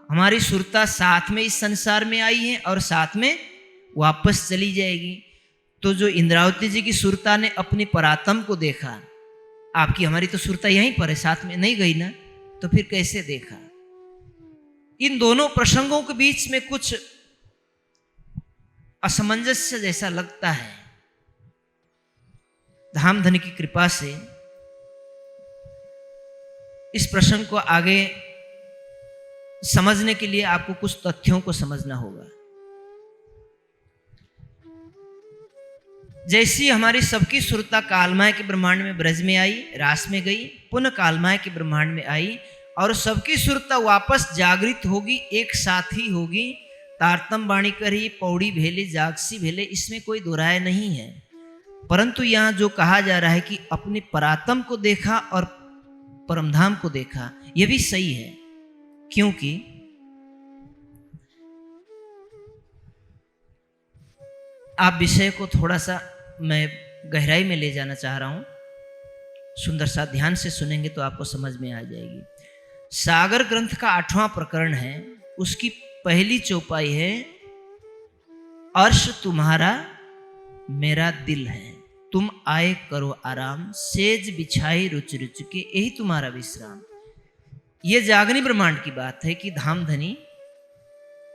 S1: हमारी सुरता साथ में इस संसार में आई है और साथ में वापस चली जाएगी। तो जो इंद्रावती जी की सुरता ने अपनी परातम को देखा, आपकी हमारी तो सुरता यहीं पर है, साथ में नहीं गई ना, तो फिर कैसे देखा? इन दोनों प्रसंगों के बीच में कुछ असमंजस्य जैसा लगता है। धामधनी की कृपा से इस प्रसंग को आगे समझने के लिए आपको कुछ तथ्यों को समझना होगा। जैसी हमारी सबकी सुरता कालमाय के ब्रह्मांड में ब्रज में आई, रास में गई, पुनः कालमाय के ब्रह्मांड में आई और सबकी सुरता वापस जागृत होगी, एक साथ ही होगी। तारतम वाणी करी पौड़ी भेले जागसी भेले, इसमें कोई दो राय नहीं है। परंतु यहां जो कहा जा रहा है कि अपनी परातम को देखा और परमधाम को देखा, यह भी सही है। क्योंकि आप विषय को थोड़ा सा मैं गहराई में ले जाना चाह रहा हूं, सुंदर सा ध्यान से सुनेंगे तो आपको समझ में आ जाएगी। सागर ग्रंथ का 8वां प्रकरण है, उसकी पहली चौपाई है, अर्श तुम्हारा मेरा दिल है, तुम आए करो आराम, सेज बिछाई रुच रुच के यही तुम्हारा विश्राम। ये जागनी ब्रह्मांड की बात है कि धामधनी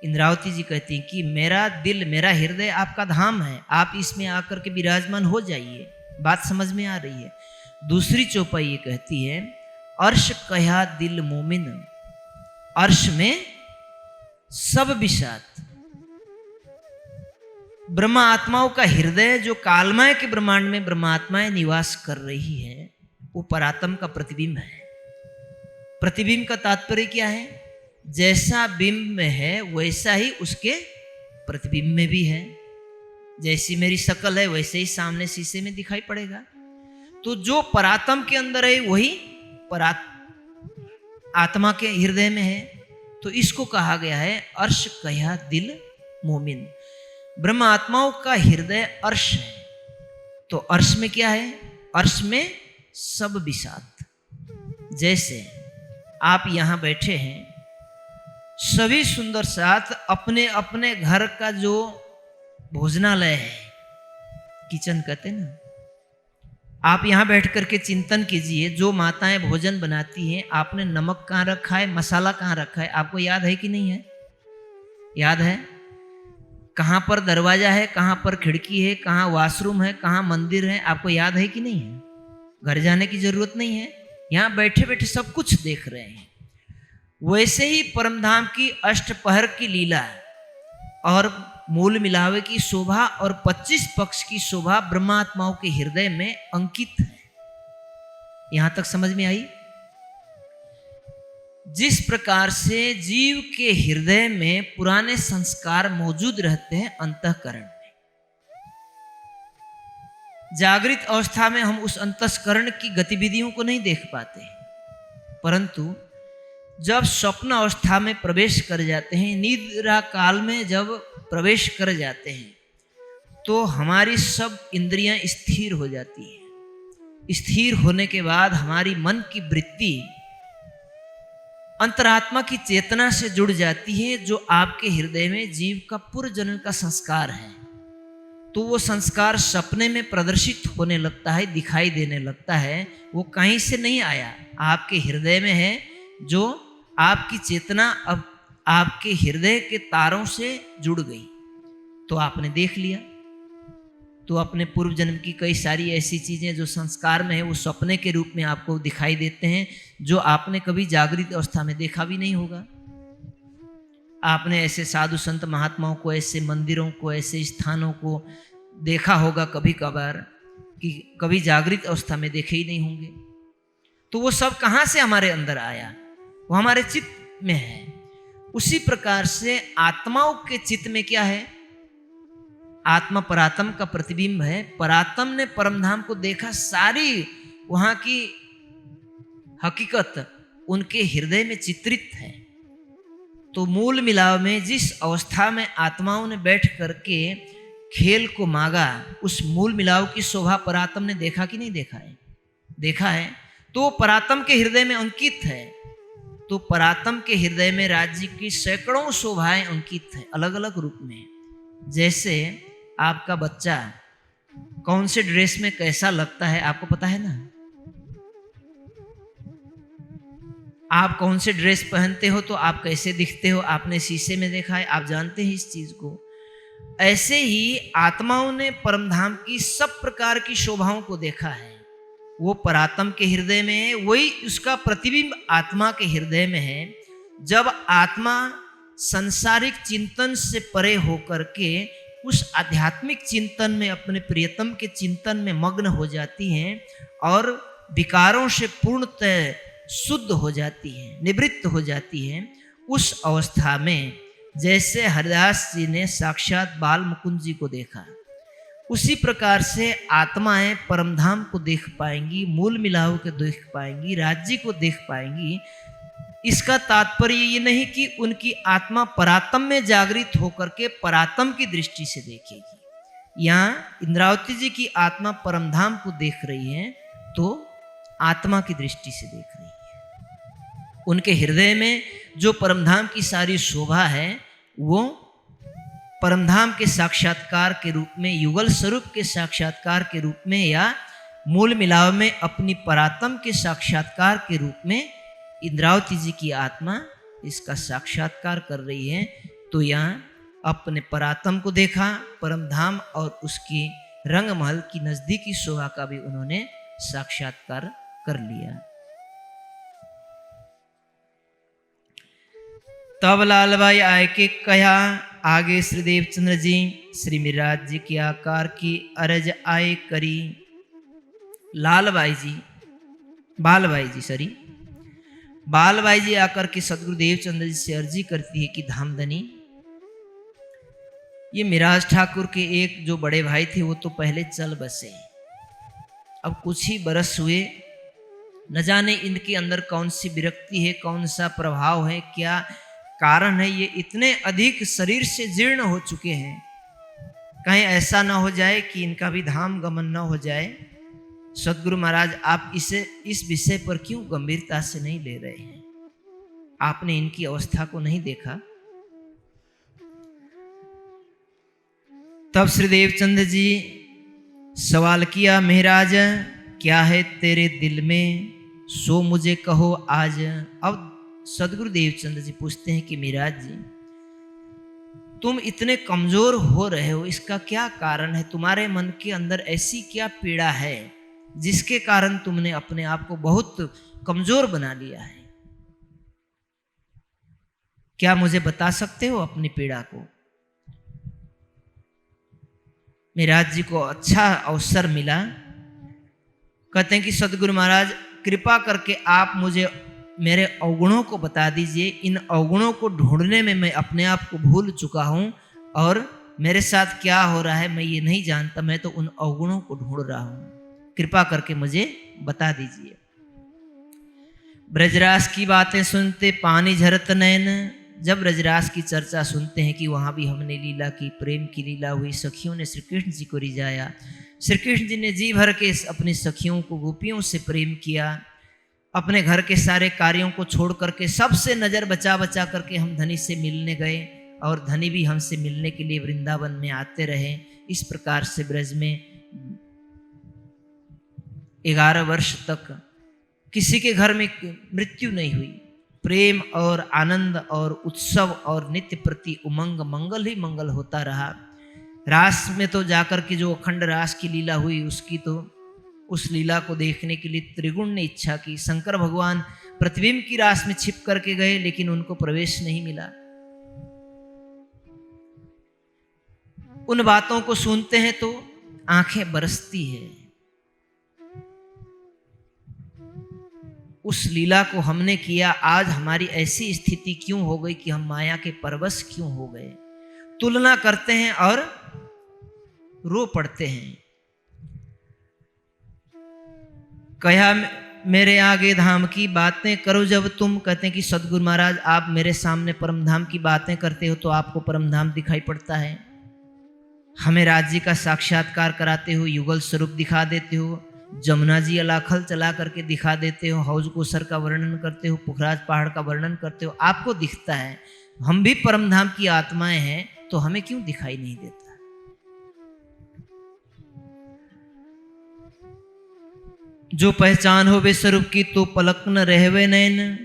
S1: इंद्रावती जी कहती हैं कि मेरा दिल मेरा हृदय आपका धाम है, आप इसमें आकर के विराजमान हो जाइए। बात समझ में आ रही है। दूसरी चौपाई ये कहती है, अर्श कहा दिल मोमिन, अर्श में सब विषाद। ब्रह्मा आत्माओं का हृदय जो कालमय के ब्रह्मांड में ब्रह्मात्माएं निवास कर रही है, वो परात्म का प्रतिबिंब है। प्रतिबिंब का तात्पर्य क्या है? जैसा बिंब में है वैसा ही उसके प्रतिबिंब में भी है। जैसी मेरी शक्ल है वैसे ही सामने शीशे में दिखाई पड़ेगा। तो जो परात्म के अंदर है वही आत्मा के हृदय में है। तो इसको कहा गया है अर्श कहा दिल मोमिन। ब्रह्म आत्माओं का हृदय अर्श है। तो अर्श में क्या है? अर्श में सब विषाद। जैसे आप यहां बैठे हैं, सभी सुंदर साथ अपने अपने घर का जो भोजनालय है, किचन कहते हैं ना, आप यहां बैठ करके चिंतन कीजिए। जो माताएं भोजन बनाती हैं, आपने नमक कहाँ रखा है, मसाला कहाँ रखा है, आपको याद है कि नहीं है? याद है? कहाँ पर दरवाजा है, कहाँ पर खिड़की है, कहाँ वॉशरूम है, कहाँ मंदिर है, आपको याद है कि नहीं है? घर जाने की जरूरत नहीं है, यहां बैठे बैठे सब कुछ देख रहे हैं। वैसे ही परमधाम की अष्टपहर की लीला और मूल मिलावे की शोभा और 25 पक्ष की शोभा ब्रह्मात्माओं के हृदय में अंकित है। यहां तक समझ में आई? जिस प्रकार से जीव के हृदय में पुराने संस्कार मौजूद रहते हैं अंतःकरण में, जागृत अवस्था में हम उस अंतःकरण की गतिविधियों को नहीं देख पाते, परंतु जब स्वप्न अवस्था में प्रवेश कर जाते हैं, निद्रा काल में जब प्रवेश कर जाते हैं, तो हमारी सब इंद्रियां स्थिर हो जाती हैं। स्थिर होने के बाद हमारी मन की वृत्ति अंतरात्मा की चेतना से जुड़ जाती है, जो आपके हृदय में जीव का पूर्व जन्म का संस्कार है। तो वो संस्कार सपने में प्रदर्शित होने लगता है, दिखाई देने लगता है। वो कहीं से नहीं आया, आपके हृदय में है, जो आपकी चेतना अब आपके हृदय के तारों से जुड़ गई। तो आपने देख लिया। तो अपने पूर्व जन्म की कई सारी ऐसी चीजें जो संस्कार में है, वो सपने के रूप में आपको दिखाई देते हैं, जो आपने कभी जागृत अवस्था में देखा भी नहीं होगा। आपने ऐसे साधु संत महात्माओं को, ऐसे मंदिरों को, ऐसे स्थानों को देखा होगा कभी कभार, कि कभी जागृत अवस्था में देखे ही नहीं होंगे। तो वो सब कहां से हमारे अंदर आया? वो हमारे चित्त में है। उसी प्रकार से आत्माओं के चित्त में क्या है? आत्मा परात्म का प्रतिबिंब है। परात्म ने परमधाम को देखा, सारी वहां की हकीकत उनके हृदय में चित्रित है। तो मूल मिलाव में जिस अवस्था में आत्माओं ने बैठ करके खेल को मांगा, उस मूल मिलाव की शोभा परातम ने देखा कि नहीं देखा है? देखा है। तो परातम के हृदय में अंकित है। तो परातम के हृदय में राज्य की सैकड़ों शोभाएं अंकित है, अलग अलग रूप में। जैसे आपका बच्चा कौन से ड्रेस में कैसा लगता है आपको पता है ना? आप कौन से ड्रेस पहनते हो तो आप कैसे दिखते हो, आपने शीशे में देखा है, आप जानते हैं इस चीज को। ऐसे ही आत्माओं ने परमधाम की सब प्रकार की शोभाओं को देखा है। वो परात्म के हृदय में है, वही उसका प्रतिबिंब आत्मा के हृदय में है। जब आत्मा सांसारिक चिंतन से परे होकर के उस आध्यात्मिक चिंतन में, अपने प्रियतम के चिंतन में मग्न हो जाती हैं और विकारों से पूर्णतः शुद्ध हो जाती हैं, निवृत्त हो जाती हैं, उस अवस्था में जैसे हरिदास जी ने साक्षात बाल मुकुंद जी को देखा, उसी प्रकार से आत्माएं परमधाम को देख पाएंगी, मूल मिलाव को देख पाएंगी, राज्य को देख पाएंगी। इसका तात्पर्य ये नहीं कि उनकी आत्मा परात्म में जागृत होकर के परात्म की दृष्टि से देखेगी। यहाँ इंद्रावती जी की आत्मा परमधाम को देख रही है तो आत्मा की दृष्टि से देख रही है। उनके हृदय में जो परमधाम की सारी शोभा है वो परमधाम के साक्षात्कार के रूप में, युगल स्वरूप के साक्षात्कार के रूप में, या मूल मिलाव में अपनी परात्म के साक्षात्कार के रूप में इंद्रावती जी की आत्मा इसका साक्षात्कार कर रही है। तो यहाँ अपने परात्म को देखा, परमधाम और उसकी रंगमहल की नजदीकी शोभा का भी उन्होंने साक्षात्कार कर लिया। तब लालबाई आए के कहा, आगे श्री देवचंद्र जी श्री मिराज जी के आकार की अरज आए करी। बालबाई जी आकर के सदगुरु देवचंद्र जी से अर्जी करती है कि धामधनी, ये मिराज ठाकुर के एक जो बड़े भाई थे वो तो पहले चल बसे, अब कुछ ही बरस हुए, न जाने इनके अंदर कौन सी विरक्ति है, कौन सा प्रभाव है, क्या कारण है, ये इतने अधिक शरीर से जीर्ण हो चुके हैं, कहीं ऐसा ना हो जाए कि इनका भी धाम गमन न हो जाए। सदगुरु महाराज आप इस विषय पर क्यों गंभीरता से नहीं ले रहे हैं? आपने इनकी अवस्था को नहीं देखा? तब श्री देवचंद्र जी सवाल किया, महाराज क्या है तेरे दिल में, सो मुझे कहो आज। अब सदगुरु देवचंद्र जी पूछते हैं कि महाराज जी तुम इतने कमजोर हो रहे हो, इसका क्या कारण है? तुम्हारे मन के अंदर ऐसी क्या पीड़ा है जिसके कारण तुमने अपने आप को बहुत कमजोर बना लिया है? क्या मुझे बता सकते हो अपनी पीड़ा को? महाराज जी को अच्छा अवसर मिला, कहते हैं कि सदगुरु महाराज कृपा करके आप मुझे मेरे अवगुणों को बता दीजिए। इन अवगुणों को ढूंढने में मैं अपने आप को भूल चुका हूं और मेरे साथ क्या हो रहा है मैं ये नहीं जानता, मैं तो उन अवगुणों को ढूंढ रहा हूं, कृपा करके मुझे बता दीजिए। ब्रजराज की बातें सुनते पानी झरत नैन। जब ब्रजराज की चर्चा सुनते हैं कि वहां भी हमने लीला की, प्रेम की लीला हुई, सखियों ने श्री कृष्ण जी को रिझाया, श्री कृष्ण जी ने जी भर के अपनी सखियों को, गोपियों से प्रेम किया, अपने घर के सारे कार्यों को छोड़ करके सबसे नजर बचा बचा करके हम धनी से मिलने गए और धनी भी हमसे मिलने के लिए वृंदावन में आते रहे। इस प्रकार से ब्रज में 11 वर्ष तक किसी के घर में मृत्यु नहीं हुई। प्रेम और आनंद और उत्सव और नित्य प्रति उमंग, मंगल ही मंगल होता रहा। रास में तो जाकर के जो अखंड रास की लीला हुई उसकी तो उस लीला को देखने के लिए त्रिगुण ने इच्छा की। शंकर भगवान प्रतिबिंब की रास में छिप करके गए लेकिन उनको प्रवेश नहीं मिला। उन बातों को सुनते हैं तो आंखें बरसती है। उस लीला को हमने किया, आज हमारी ऐसी स्थिति क्यों हो गई कि हम माया के परवश क्यों हो गए? तुलना करते हैं और रो पड़ते हैं। कहा मेरे आगे धाम की बातें करो जब तुम। कहते हैं कि सदगुरु महाराज आप मेरे सामने परमधाम की बातें करते हो तो आपको परमधाम दिखाई पड़ता है। हमें राज्य का साक्षात्कार कराते हो, युगल स्वरूप दिखा देते हो, जमुना जी अलाखल चला करके दिखा देते हो, हौज कोसर का वर्णन करते हो, पुखराज पहाड़ का वर्णन करते हो, आपको दिखता है। हम भी परमधाम की आत्माएं हैं, तो हमें क्यों दिखाई नहीं देता? जो पहचान हो वे स्वरूप की तो पलक न रहवे नैन।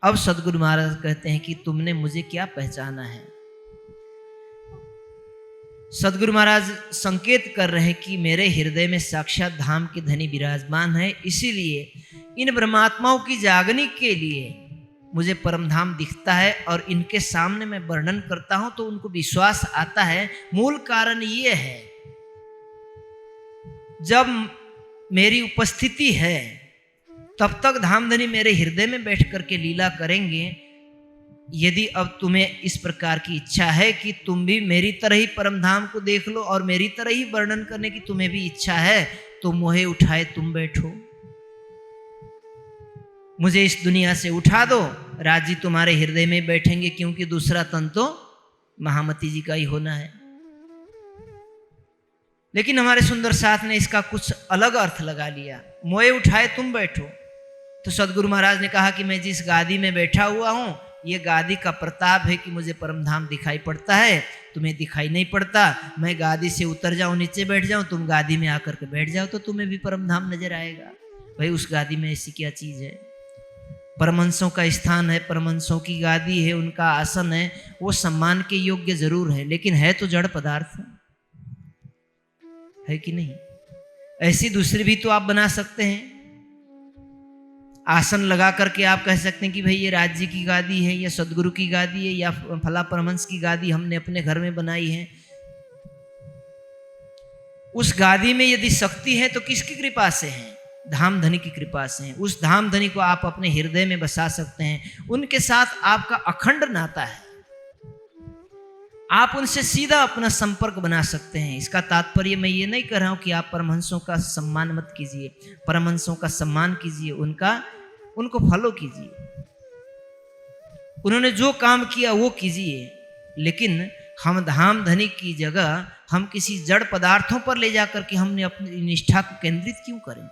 S1: अब सदगुरु महाराज कहते हैं कि तुमने मुझे क्या पहचाना है। सदगुरु महाराज संकेत कर रहे हैं कि मेरे हृदय में साक्षात धाम के धनी विराजमान है, इसीलिए इन ब्रह्मात्माओं की जागने के लिए मुझे परमधाम दिखता है और इनके सामने मैं वर्णन करता हूं तो उनको विश्वास आता है। मूल कारण ये है, जब मेरी उपस्थिति है तब तक धामधनी मेरे हृदय में बैठ करके लीला करेंगे। यदि अब तुम्हें इस प्रकार की इच्छा है कि तुम भी मेरी तरह ही परमधाम को देख लो और मेरी तरह ही वर्णन करने की तुम्हें भी इच्छा है, तो मोहे उठाए तुम बैठो, मुझे इस दुनिया से उठा दो, राजी तुम्हारे हृदय में बैठेंगे, क्योंकि दूसरा तन तो महामती जी का ही होना है। लेकिन हमारे सुंदर साथ ने इसका कुछ अलग अर्थ लगा लिया, मोए उठाए तुम बैठो। तो सदगुरु महाराज ने कहा कि मैं जिस गादी में बैठा हुआ हूं, ये गादी का प्रताप है कि मुझे परमधाम दिखाई पड़ता है, तुम्हें दिखाई नहीं पड़ता। मैं गादी से उतर जाऊं, नीचे बैठ जाऊं, तुम गादी में आकर के बैठ जाओ तो तुम्हें भी परमधाम नजर आएगा। भाई उस गादी में ऐसी क्या चीज है? परमहंसों का स्थान है, परमहंसों की गादी है, उनका आसन है, वो सम्मान के योग्य जरूर है, लेकिन है तो जड़ पदार्थ है कि नहीं? ऐसी दूसरी भी तो आप बना सकते हैं। आसन लगा करके आप कह सकते हैं कि भाई ये राज्य की गादी है, या सदगुरु की गादी है, या फला परमहंस की गादी हमने अपने घर में बनाई है। उस गादी में यदि शक्ति है तो किसकी कृपा से है? धामधनी की कृपा से है। उस धामधनी को आप अपने हृदय में बसा सकते हैं, उनके साथ आपका अखंड नाता है, आप उनसे सीधा अपना संपर्क बना सकते हैं। इसका तात्पर्य मैं ये नहीं कह रहा हूं कि आप परमहंसों का सम्मान मत कीजिए, परमहंसों का सम्मान कीजिए, उनको फॉलो कीजिए, उन्होंने जो काम किया वो कीजिए, लेकिन हम धामधनी की जगह हम किसी जड़ पदार्थों पर ले जाकर के हमने अपनी निष्ठा को केंद्रित क्यों करें?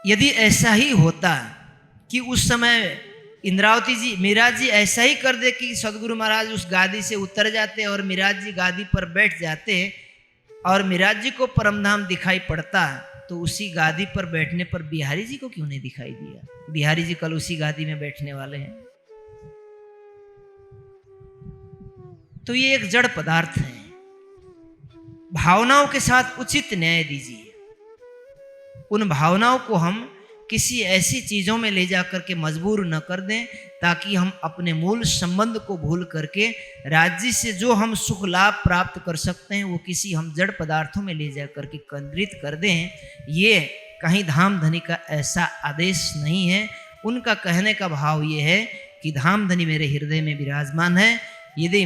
S1: यदि ऐसा ही होता कि उस समय इंद्रावती जी, मिराज जी ऐसा ही कर दे कि सदगुरु महाराज उस गादी से उतर जाते और मिराज जी गादी पर बैठ जाते और मिराज जी को परमधाम दिखाई पड़ता, तो उसी गादी पर बैठने पर बिहारी जी को क्यों नहीं दिखाई दिया? बिहारी जी कल उसी गादी में बैठने वाले हैं। तो ये एक जड़ पदार्थ है। भावनाओं के साथ उचित न्याय दीजिए। उन भावनाओं को हम किसी ऐसी चीजों में ले जाकर के मजबूर न कर दें ताकि हम अपने मूल संबंध को भूल करके राज्य से जो हम सुख लाभ प्राप्त कर सकते हैं वो किसी हम जड़ पदार्थों में ले जाकर के केंद्रित कर दें। ये कहीं धामधनी का ऐसा आदेश नहीं है। उनका कहने का भाव ये है कि धामधनी मेरे हृदय में विराजमान है, यदि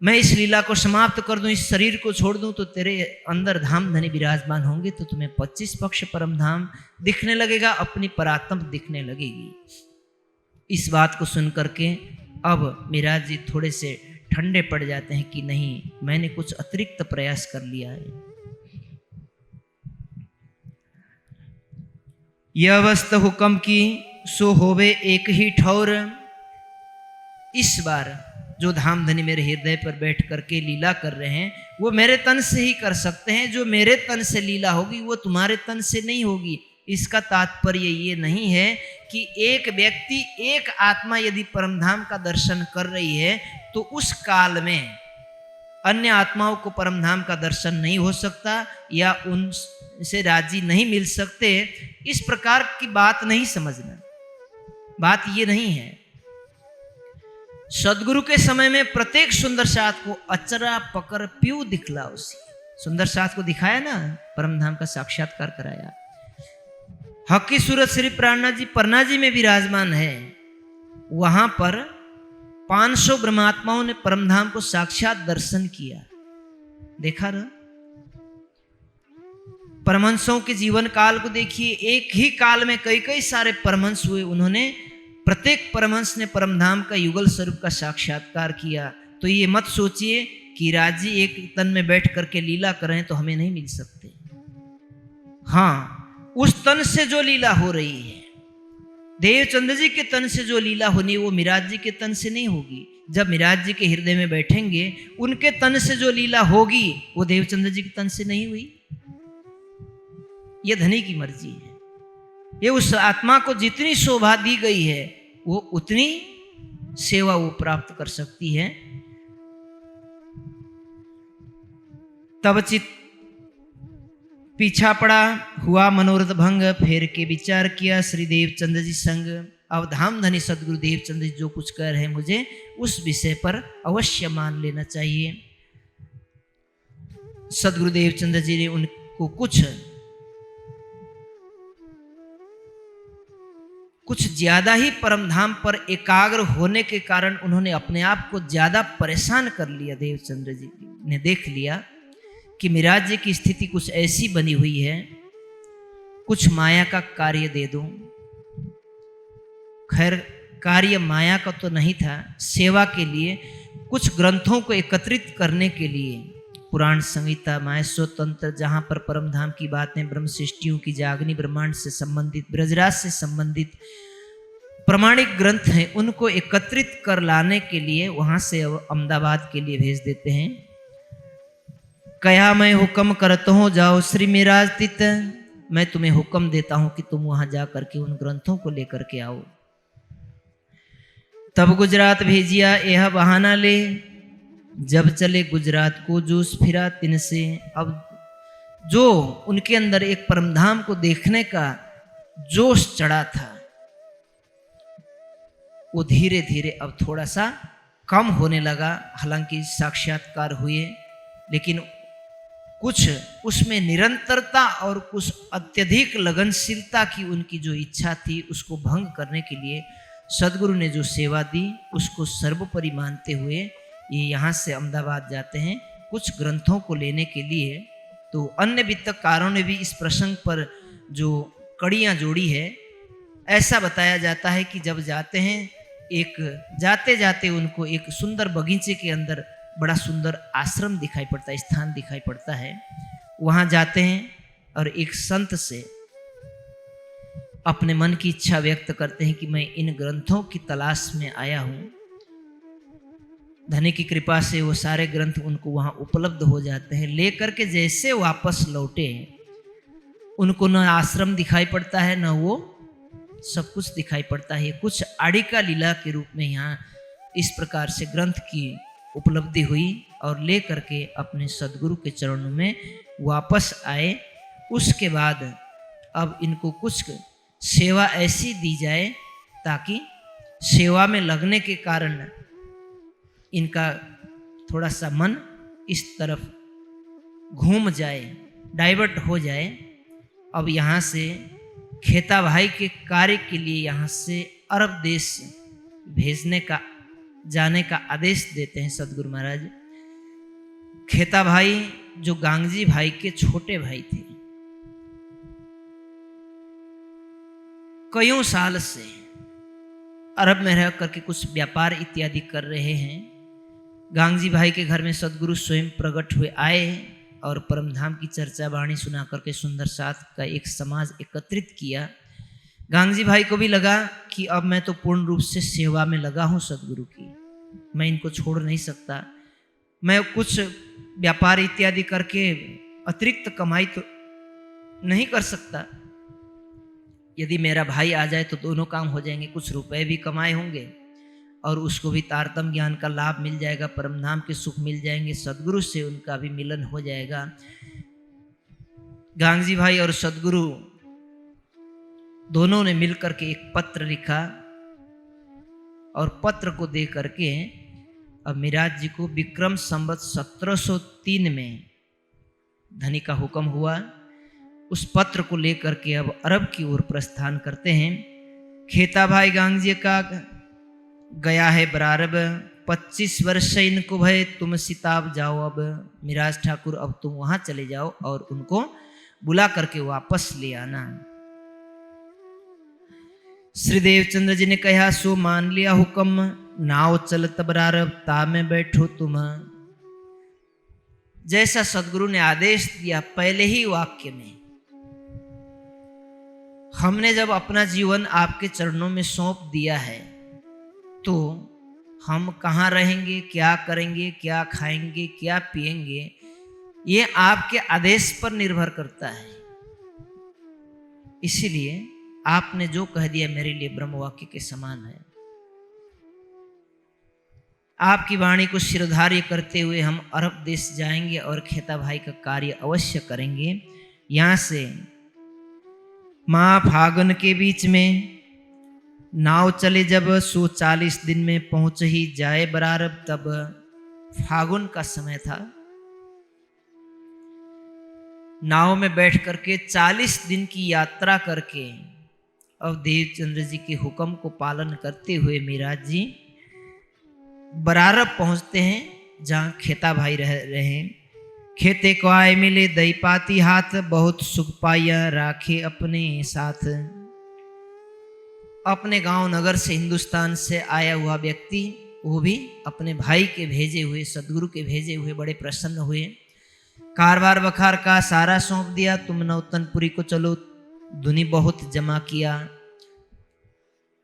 S1: मैं इस लीला को समाप्त कर दूं, इस शरीर को छोड़ दूं, तो तेरे अंदर धामधनी विराजमान होंगे, तो तुम्हें 25 पक्ष परमधाम दिखने लगेगा, अपनी परात्म दिखने लगेगी। इस बात को सुन करके अब मिराज जी थोड़े से ठंडे पड़ जाते हैं कि नहीं, मैंने कुछ अतिरिक्त प्रयास कर लिया है। यह अवस्था हुक्म की सो होवे एक ही ठौर। इस बार जो धामधनी मेरे हृदय पर बैठ करके लीला कर रहे हैं वो मेरे तन से ही कर सकते हैं। जो मेरे तन से लीला होगी वो तुम्हारे तन से नहीं होगी। इसका तात्पर्य ये नहीं है कि एक व्यक्ति, एक आत्मा यदि परमधाम का दर्शन कर रही है तो उस काल में अन्य आत्माओं को परमधाम का दर्शन नहीं हो सकता या उनसे राजी नहीं मिल सकते। इस प्रकार की बात नहीं समझना, बात ये नहीं है। सदगुरु के समय में प्रत्येक सुंदर साथ को अचरा पकर प्यू दिखला, उसी सुंदर साथ को दिखाया ना, परमधाम का साक्षात्कार कराया। हकी सूरत श्री परना जी में विराजमान है, वहां पर 500 ब्रह्मात्माओं ने परमधाम को साक्षात दर्शन किया। देखा ना, परमहंसों के जीवन काल को देखिए, एक ही काल में कई कई सारे परमहंस हुए, उन्होंने प्रत्येक परमहंस ने परमधाम का युगल स्वरूप का साक्षात्कार किया। तो ये मत सोचिए कि राज जी एक तन में बैठ करके लीला करें तो हमें नहीं मिल सकते। हाँ, उस तन से जो लीला हो रही है, देवचंद्र जी के तन से जो लीला होनी वो मिराज जी के तन से नहीं होगी। जब मिराज जी के हृदय में बैठेंगे उनके तन से जो लीला होगी वो देवचंद्र जी के तन से नहीं हुई। ये धनी की मर्जी है। ये उस आत्मा को जितनी शोभा दी गई है वो उतनी सेवा वो प्राप्त कर सकती है। तब चित पीछा पड़ा, हुआ मनोरथ भंग, फेर के विचार किया श्री देवचंद्र जी संग। अब धाम धनी सदगुरु देवचंद्र जी जो कुछ कह रहे हैं मुझे उस विषय पर अवश्य मान लेना चाहिए। सदगुरु देवचंद्र जी ने उनको कुछ ज्यादा ही परमधाम पर एकाग्र होने के कारण उन्होंने अपने आप को ज्यादा परेशान कर लिया। देवचंद्र जी ने देख लिया कि मिराज जी की स्थिति कुछ ऐसी बनी हुई है, कुछ माया का कार्य दे दूं। खैर कार्य माया का तो नहीं था, सेवा के लिए कुछ ग्रंथों को एकत्रित करने के लिए पुराण संहिता, माहेश्वर तंत्र, जहां पर परमधाम की बातें, ब्रह्म सृष्टियों की जागनी, ब्रह्मांड से संबंधित, ब्रजराज से संबंधित प्रमाणिक ग्रंथ हैं, उनको एकत्रित कर लाने के लिए वहां से अहमदाबाद के लिए भेज देते हैं। कया मैं हुक्म करता हूँ जाओ श्री मिराज तित, मैं तुम्हें हुक्म देता हूं कि तुम वहां जा करके उन ग्रंथों को लेकर के आओ। तब गुजरात भेजिया यह बहाना ले, जब चले गुजरात को जोश फिरा तिन से। अब जो उनके अंदर एक परमधाम को देखने का जोश चढ़ा था वो धीरे धीरे अब थोड़ा सा कम होने लगा। हालांकि साक्षात्कार हुए लेकिन कुछ उसमें निरंतरता और कुछ अत्यधिक लगनशीलता की उनकी जो इच्छा थी उसको भंग करने के लिए सदगुरु ने जो सेवा दी उसको सर्वोपरि मानते हुए ये यहाँ से अहमदाबाद जाते हैं कुछ ग्रंथों को लेने के लिए। तो अन्य वित्तकारों ने भी इस प्रसंग पर जो कड़ियाँ जोड़ी है, ऐसा बताया जाता है कि जब जाते हैं एक जाते जाते उनको एक सुंदर बगीचे के अंदर बड़ा सुंदर आश्रम दिखाई पड़ता है, स्थान दिखाई पड़ता है। वहाँ जाते हैं और एक संत से अपने मन की इच्छा व्यक्त करते हैं कि मैं इन ग्रंथों की तलाश में आया हूँ। धनी की कृपा से वो सारे ग्रंथ उनको वहाँ उपलब्ध हो जाते हैं। लेकर के जैसे वापस लौटे उनको न आश्रम दिखाई पड़ता है न वो सब कुछ दिखाई पड़ता है। कुछ आड़िका लीला के रूप में यहाँ इस प्रकार से ग्रंथ की उपलब्धि हुई और ले करके अपने सदगुरु के चरणों में वापस आए। उसके बाद अब इनको कुछ सेवा ऐसी दी जाए ताकि सेवा में लगने के कारण इनका थोड़ा सा मन इस तरफ घूम जाए, डाइवर्ट हो जाए। अब यहाँ से खेता भाई के कार्य के लिए यहाँ से अरब देश भेजने का जाने का आदेश देते हैं सदगुरु महाराज। खेता भाई जो गांगजी भाई के छोटे भाई थे, कईयों साल से अरब में रह करके कुछ व्यापार इत्यादि कर रहे हैं। गांगजी भाई के घर में सदगुरु स्वयं प्रकट हुए, आए और परमधाम की चर्चा वाणी सुना करके सुंदर साथ का एक समाज एकत्रित किया। गांगजी भाई को भी लगा कि अब मैं तो पूर्ण रूप से सेवा में लगा हूँ सदगुरु की, मैं इनको छोड़ नहीं सकता। मैं कुछ व्यापार इत्यादि करके अतिरिक्त कमाई तो नहीं कर सकता। यदि मेरा भाई आ जाए तो दोनों काम हो जाएंगे, कुछ रुपए भी कमाए होंगे और उसको भी तारतम ज्ञान का लाभ मिल जाएगा, परमधाम के सुख मिल जाएंगे, सदगुरु से उनका भी मिलन हो जाएगा। गांगजी भाई और सदगुरु दोनों ने मिलकर के एक पत्र लिखा और पत्र को दे करके अब मिराज जी को विक्रम संवत 1703 में धनी का हुक्म हुआ। उस पत्र को लेकर के अब अरब की ओर प्रस्थान करते हैं। खेता भाई गांगजी का गया है बरारब, 25 वर्ष इनको भय तुम सिताब जाओ। अब मिराज ठाकुर अब तुम वहां चले जाओ और उनको बुला करके वापस ले आना। श्री देवचंद्र जी ने कहा, सो मान लिया हुक्म, नाव चलत बरारब ता में बैठो तुम। जैसा सदगुरु ने आदेश दिया पहले ही वाक्य में, हमने जब अपना जीवन आपके चरणों में सौंप दिया है तो हम कहाँ रहेंगे, क्या करेंगे, क्या खाएंगे, क्या पिएंगे, ये आपके आदेश पर निर्भर करता है। इसीलिए आपने जो कह दिया मेरे लिए ब्रह्म वाक्य के समान है। आपकी वाणी को शिरोधार्य करते हुए हम अरब देश जाएंगे और खेता भाई का कार्य अवश्य करेंगे। यहाँ से माँ फागुन के बीच में नाव चले जब 140 दिन में पहुंच ही जाए बरारब, तब फागुन का समय था। नाव में बैठ करके 40 दिन की यात्रा करके अब देवचंद्र जी के हुक्म को पालन करते हुए मिराज जी बरारब पहुंचते हैं, जहां खेता भाई रह रहे। खेते को आए मिले दई पाती हाथ, बहुत सुख पाया राखे अपने साथ। अपने गांव नगर से, हिंदुस्तान से आया हुआ व्यक्ति, वो भी अपने भाई के भेजे हुए, सदगुरु के भेजे हुए बड़े प्रसन्न हुए। कारवार बखार का सारा सौंप दिया, तुम नौतनपुरी को चलो, धुनी बहुत जमा किया।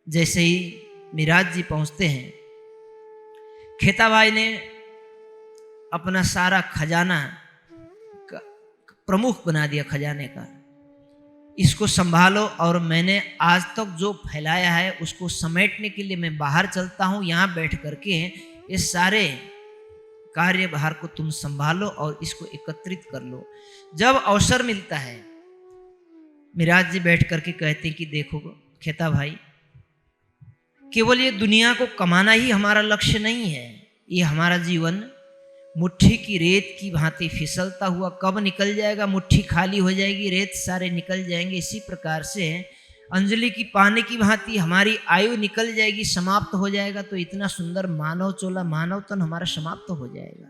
S1: जैसे ही मिराज जी पहुंचते हैं, खेता भाई ने अपना सारा खजाना प्रमुख बना दिया, खजाने का, इसको संभालो और मैंने आज तक जो फैलाया है उसको समेटने के लिए मैं बाहर चलता हूं, यहां बैठ करके ये सारे कार्यभार को तुम संभालो और इसको एकत्रित कर लो। जब अवसर मिलता है मिराज जी बैठ करके कहते हैं कि देखो खेता भाई, केवल ये दुनिया को कमाना ही हमारा लक्ष्य नहीं है। ये हमारा जीवन मुट्ठी की रेत की भांति फिसलता हुआ कब निकल जाएगा, मुट्ठी खाली हो जाएगी, रेत सारे निकल जाएंगे। इसी प्रकार से अंजलि की पानी की भांति हमारी आयु निकल जाएगी, समाप्त हो जाएगा। तो इतना सुंदर मानव चोला, मानव तन हमारा समाप्त हो जाएगा।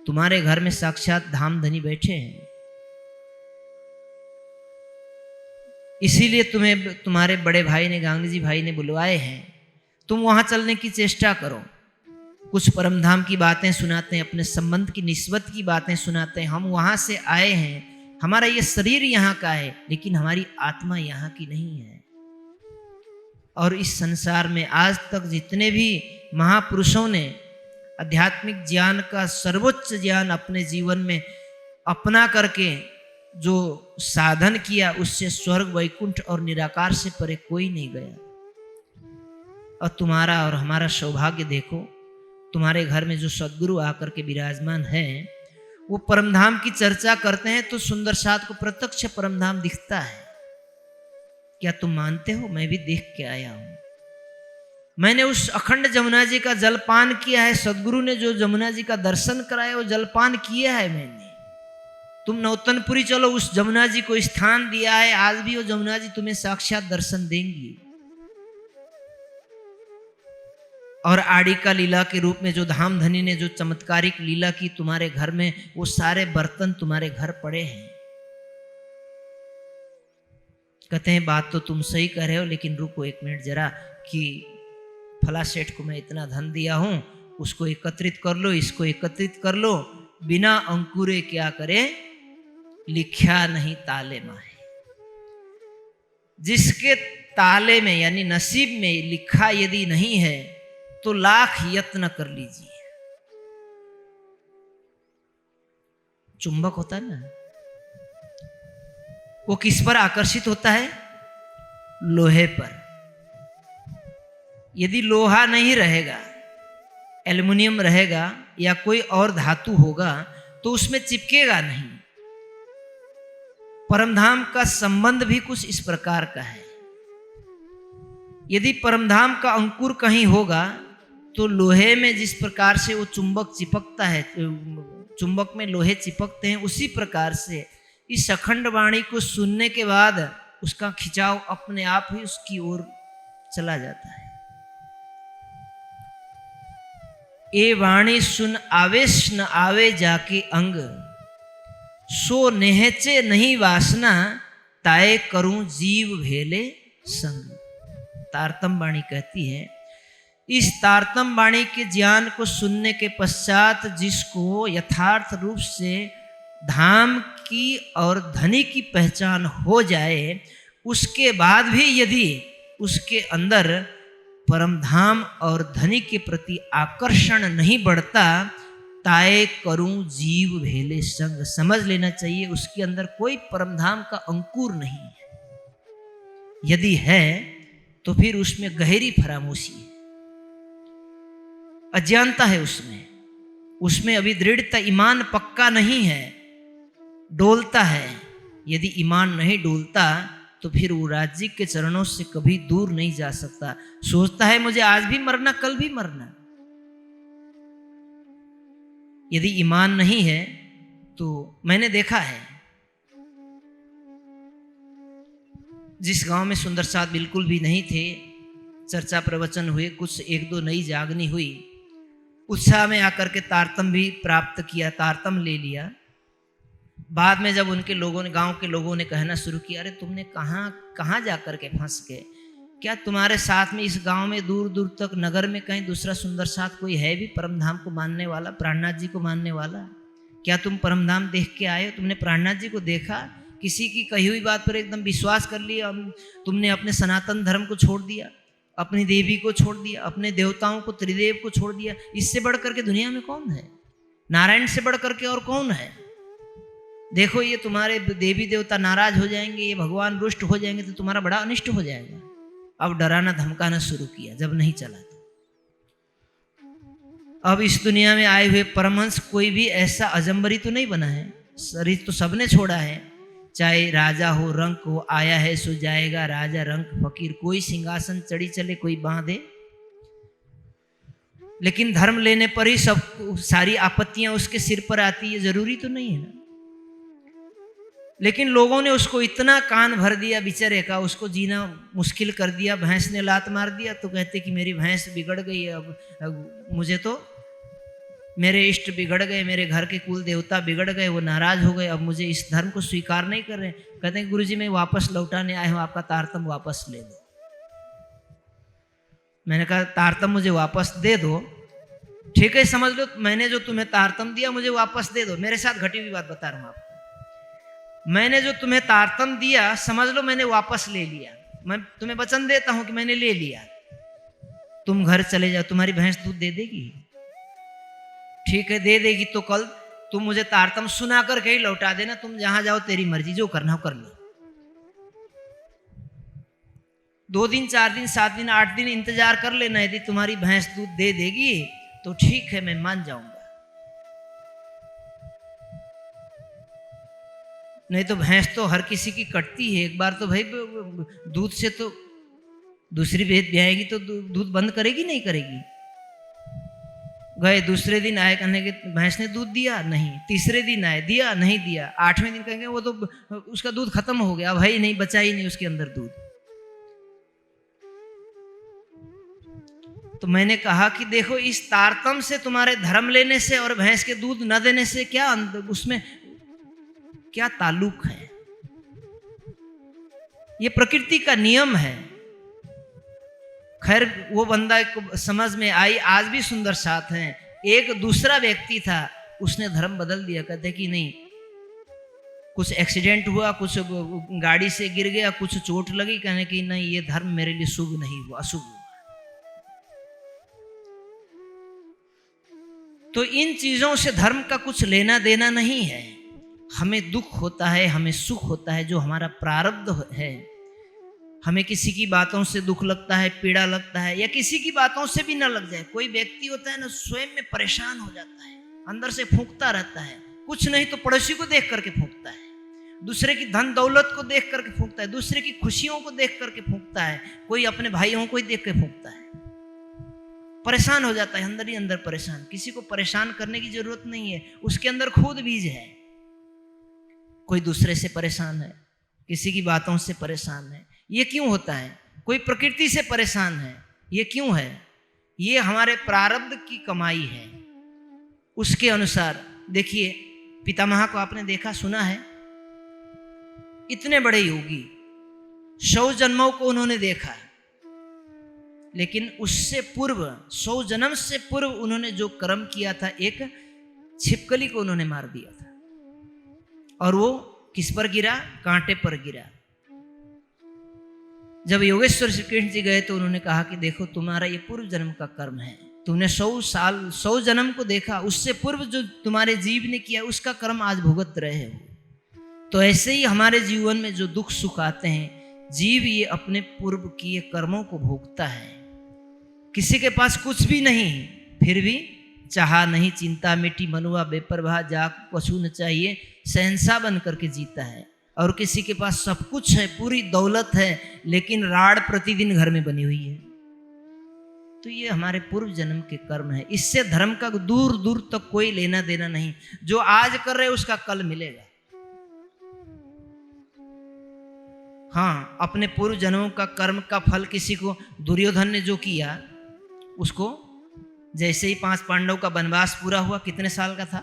S1: तुम्हारे घर में साक्षात धाम धनी बैठे हैं, इसीलिए तुम्हें तुम्हारे बड़े भाई ने, गांधी जी भाई ने बुलवाए हैं। तुम वहां चलने की चेष्टा करो। कुछ परमधाम की बातें सुनाते हैं, अपने संबंध की निस्बत की बातें सुनाते हैं। हम वहां से आए हैं, हमारा ये शरीर यहाँ का है, लेकिन हमारी आत्मा यहाँ की नहीं है। और इस संसार में आज तक जितने भी महापुरुषों ने आध्यात्मिक ज्ञान का सर्वोच्च ज्ञान अपने जीवन में अपना करके जो साधन किया, उससे स्वर्ग, वैकुंठ और निराकार से परे कोई नहीं गया। और तुम्हारा और हमारा सौभाग्य देखो, तुम्हारे घर में जो सदगुरु आकर के विराजमान है, वो परमधाम की चर्चा करते हैं तो सुंदर साथ को प्रत्यक्ष परमधाम दिखता है। क्या तुम मानते हो? मैं भी देख के आया हूं। मैंने उस अखंड जमुना जी का जलपान किया है। सदगुरु ने जो जमुना जी का दर्शन कराया, वो जलपान किया है मैंने। तुम नौतनपुरी चलो, उस जमुना जी को स्थान दिया है। आज भी वो जमुना जी तुम्हें साक्षात दर्शन देंगी। और आड़ी का लीला के रूप में जो धाम धनी ने जो चमत्कारिक लीला की तुम्हारे घर में, वो सारे बर्तन तुम्हारे घर पड़े हैं। कहते हैं बात तो तुम सही कह रहे हो, लेकिन रुको एक मिनट जरा, कि फला सेठ को मैं इतना धन दिया हूं, उसको एकत्रित कर लो, इसको एकत्रित कर लो। बिना अंकुरे क्या करे, लिख्या नहीं ताले माहे। जिसके ताले में यानी नसीब में लिखा यदि नहीं है तो लाख यत्न कर लीजिए। चुंबक होता है ना, वो किस पर आकर्षित होता है? लोहे पर। यदि लोहा नहीं रहेगा, एल्युमिनियम रहेगा या कोई और धातु होगा, तो उसमें चिपकेगा नहीं। परमधाम का संबंध भी कुछ इस प्रकार का है। यदि परमधाम का अंकुर कहीं होगा तो लोहे में जिस प्रकार से वो चुंबक चिपकता है, चुंबक में लोहे चिपकते हैं, उसी प्रकार से इस अखंड वाणी को सुनने के बाद उसका खिंचाव अपने आप ही उसकी ओर चला जाता है। ए वाणी सुन आवेश न आवे जाके अंग, सो नेहचे नहीं वासना, ताए करूं जीव भेले संग। तारतम वाणी कहती है। इस तारतम वाणी के ज्ञान को सुनने के पश्चात जिसको यथार्थ रूप से धाम की और धनी की पहचान हो जाए, उसके बाद भी यदि उसके अंदर परमधाम और धनी के प्रति आकर्षण नहीं बढ़ता, ताए करूं जीव भेले संग, समझ लेना चाहिए उसके अंदर कोई परमधाम का अंकुर नहीं है। यदि है तो फिर उसमें गहरी फरामोशी है, अज्ञानता है उसमें अभी दृढ़ता, ईमान पक्का नहीं है, डोलता है। यदि ईमान नहीं डोलता तो फिर वो राज्य के चरणों से कभी दूर नहीं जा सकता। सोचता है मुझे आज भी मरना, कल भी मरना। यदि ईमान नहीं है तो मैंने देखा है, जिस गांव में सुंदर साथ बिल्कुल भी नहीं थे, चर्चा प्रवचन हुए, कुछ एक दो नई जागनी हुई, उत्साह में आकर के तारतम भी प्राप्त किया, तारतम ले लिया। बाद में जब उनके लोगों ने, गांव के लोगों ने कहना शुरू किया, अरे तुमने कहाँ जा कर के फंस गए? क्या तुम्हारे साथ में इस गांव में दूर दूर तक नगर में कहीं दूसरा सुंदर साथ कोई है भी परमधाम को मानने वाला, प्राणनाथ जी को मानने वाला? क्या तुम परमधाम देख के आए हो? तुमने प्राणनाथ जी को देखा? किसी की कही हुई बात पर एकदम विश्वास कर लिया? तुमने अपने सनातन धर्म को छोड़ दिया, अपनी देवी को छोड़ दिया, अपने देवताओं को, त्रिदेव को छोड़ दिया। इससे बढ़ करके दुनिया में कौन है? नारायण से बढ़ करके और कौन है? देखो ये तुम्हारे देवी देवता नाराज हो जाएंगे, ये भगवान रुष्ट हो जाएंगे तो तुम्हारा बड़ा अनिष्ट हो जाएगा। अब डराना धमकाना शुरू किया जब नहीं चला तो। अब इस दुनिया में आए हुए परमहंस कोई भी ऐसा अजंबरी तो नहीं बना है, शरीर तो सबने छोड़ा है। चाहे राजा हो, रंक हो, आया है सो जाएगा, राजा रंक फकीर, कोई सिंहासन चढ़ी चले, कोई बांधे, लेकिन धर्म लेने पर ही सब सारी आपत्तियां उसके सिर पर आती है, जरूरी तो नहीं है ना। लेकिन लोगों ने उसको इतना कान भर दिया बेचारे का, उसको जीना मुश्किल कर दिया। भैंस ने लात मार दिया तो कहते कि मेरी भैंस बिगड़ गई, अब मुझे तो मेरे इष्ट बिगड़ गए, मेरे घर के कुल देवता बिगड़ गए, वो नाराज हो गए, अब मुझे इस धर्म को स्वीकार नहीं कर रहे। कहते हैं गुरुजी मैं वापस लौटाने आया हूं, आपका तारतम वापस ले दो। मैंने कहा तारतम मुझे वापस दे दो, ठीक है समझ लो मैंने जो तुम्हें तारतम दिया मुझे वापस दे दो। मेरे साथ घटी हुई बात बता रहा हूं आपको। मैंने जो तुम्हें तारतम दिया समझ लो मैंने वापस ले लिया। मैं तुम्हें वचन देता हूं कि मैंने ले लिया। तुम घर चले जाओ, तुम्हारी भैंस दूध दे देगी? ठीक है दे देगी तो कल तुम मुझे तारतम सुना कर के ही लौटा देना। तुम जहां जाओ तेरी मर्जी, जो करना हो कर लो। 2 दिन 4 दिन 7 दिन 8 दिन इंतजार कर लेना। यदि तुम्हारी भैंस दूध दे देगी तो ठीक है मैं मान जाऊंगा, नहीं तो भैंस तो हर किसी की कटती है। एक बार तो भाई दूध से तो दूसरी भैंस ब्याएगी तो दूध बंद करेगी नहीं करेगी। गए दूसरे दिन आए, कहने के भैंस ने दूध दिया नहीं। तीसरे दिन आए, दिया नहीं दिया। 8वें दिन कहेंगे वो तो उसका दूध खत्म हो गया, भाई नहीं बचा ही नहीं उसके अंदर दूध। तो मैंने कहा कि देखो इस तारतम से, तुम्हारे धर्म लेने से और भैंस के दूध न देने से क्या उसमें क्या ताल्लुक है? ये प्रकृति का नियम है। खैर वो बंदा को समझ में आई, आज भी सुंदर साथ हैं। एक दूसरा व्यक्ति था, उसने धर्म बदल दिया। कहते कि नहीं कुछ एक्सीडेंट हुआ, कुछ गाड़ी से गिर गया, कुछ चोट लगी, कहने कि नहीं ये धर्म मेरे लिए शुभ नहीं हुआ, अशुभ हुआ। तो इन चीजों से धर्म का कुछ लेना देना नहीं है। हमें दुख होता है, हमें सुख होता है, जो हमारा प्रारब्ध है। हमें किसी की बातों से दुख लगता है, पीड़ा लगता है, या किसी की बातों से भी ना लग जाए। कोई व्यक्ति होता है ना स्वयं में परेशान हो जाता है, अंदर से फूंकता रहता है, कुछ नहीं तो पड़ोसी को देख करके फूंकता है, दूसरे की धन दौलत को देख करके फूंकता है, दूसरे की खुशियों को देख करके फूंकता है, कोई अपने भाइयों को ही देख के फूंकता है। परेशान हो जाता है, अंदर ही अंदर परेशान। किसी को परेशान करने की जरूरत नहीं है, उसके अंदर खुद बीज है। कोई दूसरे से परेशान है, किसी की बातों से परेशान है, ये क्यों होता है? कोई प्रकृति से परेशान है, ये क्यों है? ये हमारे प्रारब्ध की कमाई है। उसके अनुसार देखिए, पितामह को आपने देखा सुना है, इतने बड़े योगी, 100 जन्मों को उन्होंने देखा, लेकिन उससे पूर्व 100 जन्म से पूर्व उन्होंने जो कर्म किया था, एक छिपकली को उन्होंने मार दिया था और वो किस पर गिरा? कांटे पर गिरा। जब योगेश्वर श्री कृष्ण जी गए तो उन्होंने कहा कि देखो तुम्हारा ये पूर्व जन्म का कर्म है, तुमने 100 जन्म को देखा, उससे पूर्व जो तुम्हारे जीव ने किया उसका कर्म आज भुगत रहे हो। तो ऐसे ही हमारे जीवन में जो दुख सुख आते हैं, जीव ये अपने पूर्व किए कर्मों को भोगता है। किसी के पास कुछ भी नहीं, फिर भी चाहा नहीं चिंता मिटी मनुआ बेपरवाह, जाग कछु न चाहिए शहंशाह बन करके जीता है। और किसी के पास सब कुछ है, पूरी दौलत है, लेकिन राड़ प्रतिदिन घर में बनी हुई है। तो ये हमारे पूर्व जन्म के कर्म है। इससे धर्म का दूर दूर तक कोई लेना देना नहीं। जो आज कर रहे उसका कल मिलेगा। हाँ, अपने पूर्व जन्मों का कर्म का फल किसी को, दुर्योधन ने जो किया उसको, जैसे ही 5 पांडव का वनवास पूरा हुआ, कितने साल का था?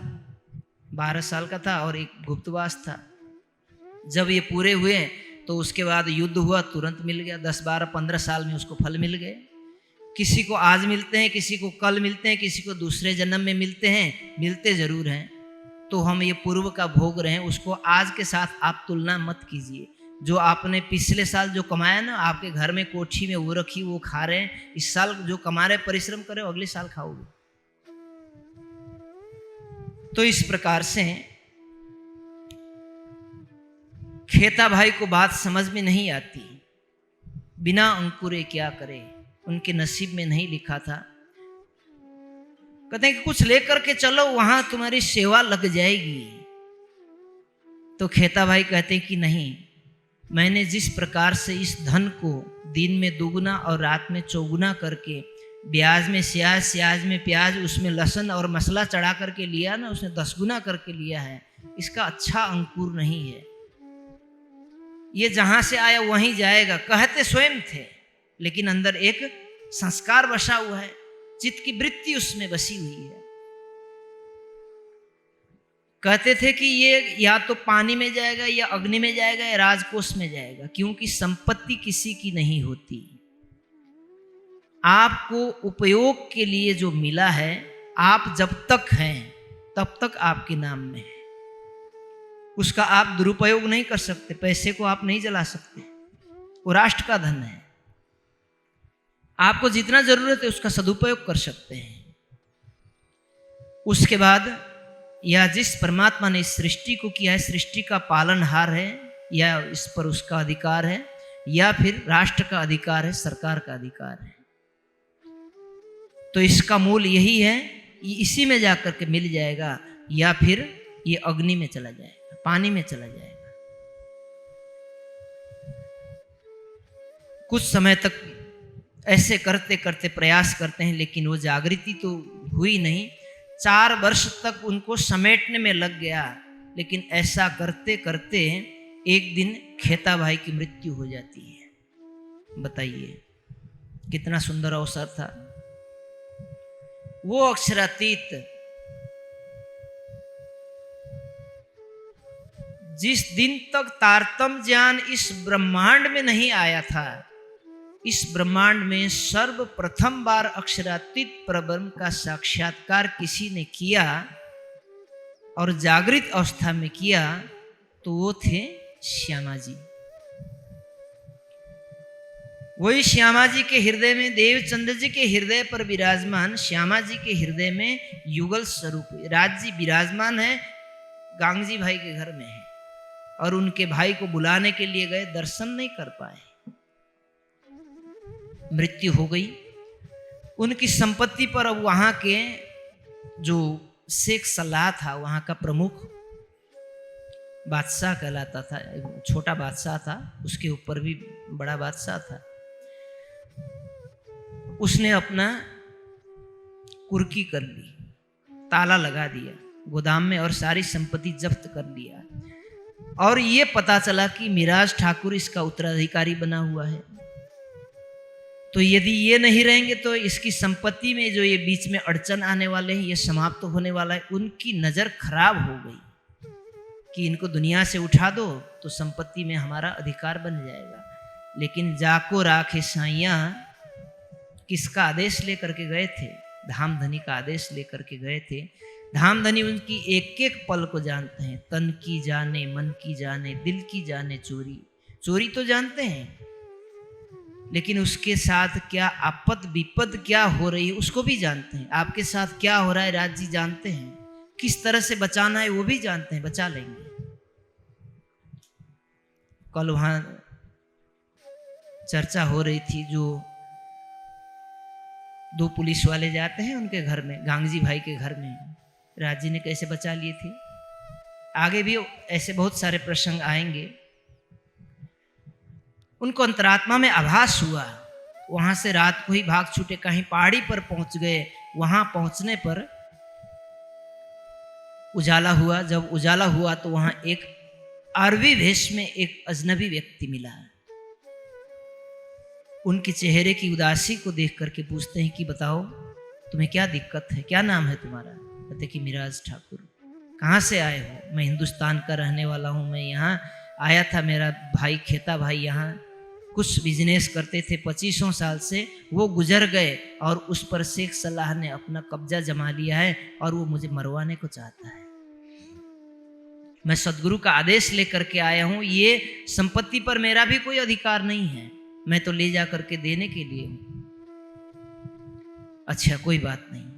S1: 12 साल का था और एक गुप्तवास था। जब ये पूरे हुए तो उसके बाद युद्ध हुआ, तुरंत मिल गया। 10, 12, 15 साल में उसको फल मिल गए। किसी को आज मिलते हैं, किसी को कल मिलते हैं, किसी को दूसरे जन्म में मिलते हैं, मिलते जरूर हैं। तो हम ये पूर्व का भोग रहे हैं, उसको आज के साथ आप तुलना मत कीजिए। जो आपने पिछले साल जो कमाया ना, आपके घर में कोठी में वो रखी, वो खा रहे हैं। इस साल जो कमा रहे, परिश्रम करे, अगले साल खाओगे। तो इस प्रकार से खेता भाई को बात समझ में नहीं आती। बिना अंकुरे क्या करे, उनके नसीब में नहीं लिखा था। कहते हैं कि कुछ लेकर के चलो, वहां तुम्हारी सेवा लग जाएगी। तो खेता भाई कहते हैं कि नहीं, मैंने जिस प्रकार से इस धन को दिन में दुगुना और रात में चौगुना करके, ब्याज में स्याज, स्याज में प्याज, उसमें लहसुन और मसाला चढ़ा करके लिया ना, उसने 10 गुना करके लिया है। इसका अच्छा अंकुर नहीं है। ये जहां से आया वहीं जाएगा, कहते स्वयं थे, लेकिन अंदर एक संस्कार बसा हुआ है, चित्त की वृत्ति उसमें बसी हुई है। कहते थे कि ये या तो पानी में जाएगा, या अग्नि में जाएगा, या राजकोष में जाएगा, क्योंकि संपत्ति किसी की नहीं होती। आपको उपयोग के लिए जो मिला है, आप जब तक हैं तब तक आपके नाम में है। उसका आप दुरुपयोग नहीं कर सकते। पैसे को आप नहीं जला सकते, वो राष्ट्र का धन है। आपको जितना जरूरत है उसका सदुपयोग कर सकते हैं। उसके बाद, या जिस परमात्मा ने इस सृष्टि को किया है, सृष्टि का पालनहार है, या इस पर उसका अधिकार है, या फिर राष्ट्र का अधिकार है, सरकार का अधिकार है। तो इसका मूल यही है, इसी में जाकर के मिल जाएगा, या फिर ये अग्नि में चला जाएगा, पानी में चला जाएगा। कुछ समय तक ऐसे करते करते प्रयास करते हैं, लेकिन वो जागृति तो हुई नहीं। 4 वर्ष तक उनको समेटने में लग गया, लेकिन ऐसा करते करते एक दिन खेता भाई की मृत्यु हो जाती है। बताइए कितना सुंदर अवसर था। वो अक्षरातीत, जिस दिन तक तारतम्य ज्ञान इस ब्रह्मांड में नहीं आया था, इस ब्रह्मांड में सर्वप्रथम बार अक्षरातीत परब्रह्म का साक्षात्कार किसी ने किया और जागृत अवस्था में किया, तो वो थे श्यामा जी। वही श्यामा जी के हृदय में, देवचंद्र जी के हृदय पर विराजमान श्यामा जी के हृदय में युगल स्वरूप राज जी विराजमान है। गांगजी भाई के घर में है, और उनके भाई को बुलाने के लिए गए, दर्शन नहीं कर पाए, मृत्यु हो गई। उनकी संपत्ति पर अब वहां के जो शेख सलाह था, वहां का प्रमुख बादशाह कहलाता था, छोटा बादशाह था, उसके ऊपर भी बड़ा बादशाह था, उसने अपना कुर्की कर ली, ताला लगा दिया गोदाम में और सारी संपत्ति जब्त कर लिया। और ये पता चला कि मिराज ठाकुर इसका उत्तराधिकारी बना हुआ है। तो यदि ये नहीं रहेंगे तो इसकी संपत्ति में जो ये बीच में अड़चन आने वाले हैं, ये समाप्त होने वाला है। उनकी नज़र खराब हो गई कि इनको दुनिया से उठा दो तो संपत्ति में हमारा अधिकार बन जाएगा। लेकिन जाको राखे साइया, किसका आदेश लेकर के गए थे? धामधनी का आदेश लेकर के गए थे। धामधनी उनकी एक एक पल को जानते हैं, तन की जाने, मन की जाने, दिल की जाने चोरी। चोरी तो जानते हैं, लेकिन उसके साथ क्या आपद विपद क्या हो रही है उसको भी जानते हैं। आपके साथ क्या हो रहा है राज जी जानते हैं, किस तरह से बचाना है वो भी जानते हैं, बचा लेंगे। कल वहां चर्चा हो रही थी, जो 2 पुलिस वाले जाते हैं उनके घर में, गांगजी भाई के घर में, राज जी ने कैसे बचा लिए थे। आगे भी ऐसे बहुत सारे प्रसंग आएंगे। उनको अंतरात्मा में आभास हुआ, वहां से रात को ही भाग छूटे, कहीं पहाड़ी पर पहुंच गए। वहां पहुंचने पर उजाला हुआ। जब उजाला हुआ तो वहां एक अरबी वेश में एक अजनबी व्यक्ति मिला। उनके चेहरे की उदासी को देख करके पूछते हैं कि बताओ तुम्हें क्या दिक्कत है, क्या नाम है तुम्हारा? कहते कि मिराज ठाकुर। कहाँ से आए हो? मैं हिंदुस्तान का रहने वाला हूँ, मैं यहाँ आया था, मेरा भाई खेता भाई यहाँ कुछ बिजनेस करते थे 25 साल से, वो गुजर गए और उस पर शेख सलाह ने अपना कब्जा जमा लिया है और वो मुझे मरवाने को चाहता है। मैं सदगुरु का आदेश लेकर के आया हूँ, ये संपत्ति पर मेरा भी कोई अधिकार नहीं है, मैं तो ले जा करके देने के लिए हूँ। अच्छा कोई बात नहीं।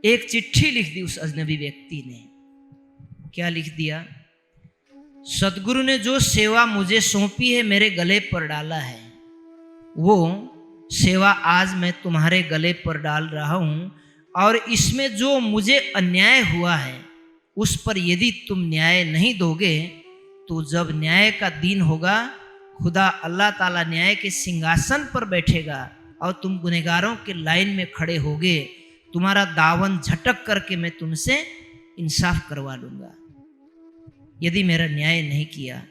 S1: एक चिट्ठी लिख दी उस अजनबी व्यक्ति ने। क्या लिख दिया? सदगुरु ने जो सेवा मुझे सौंपी है मेरे गले पर डाला है, वो सेवा आज मैं तुम्हारे गले पर डाल रहा हूं, और इसमें जो मुझे अन्याय हुआ है उस पर यदि तुम न्याय नहीं दोगे तो जब न्याय का दिन होगा, खुदा अल्लाह ताला न्याय के सिंहासन पर बैठेगा और तुम गुनहगारों के लाइन में खड़े होगे, तुम्हारा दावन झटक करके मैं तुमसे इंसाफ करवा लूंगा यदि मेरा न्याय नहीं किया।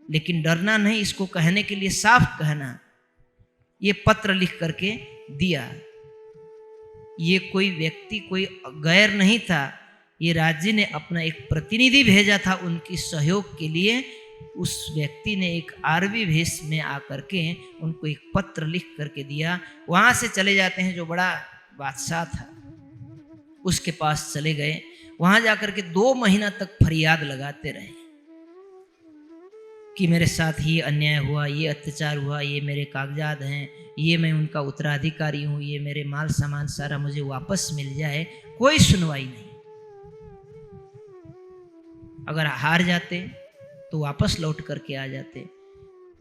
S1: लेकिन डरना नहीं, इसको कहने के लिए साफ कहना। ये पत्र लिख करके दिया। ये कोई व्यक्ति कोई गैर नहीं था, ये राज्य ने अपना एक प्रतिनिधि भेजा था उनकी सहयोग के लिए। उस व्यक्ति ने एक अरबी भेष में आकर के उनको एक पत्र लिख करके दिया। वहां से चले जाते हैं, जो बड़ा बादशाह था उसके पास चले गए। वहां जाकर के 2 महीना तक फरियाद लगाते रहे कि मेरे साथ ये अन्याय हुआ, ये अत्याचार हुआ, ये मेरे कागजात हैं, ये मैं उनका उत्तराधिकारी हूँ, ये मेरे माल सामान सारा मुझे वापस मिल जाए। कोई सुनवाई नहीं। अगर हार जाते तो वापस लौट करके आ जाते।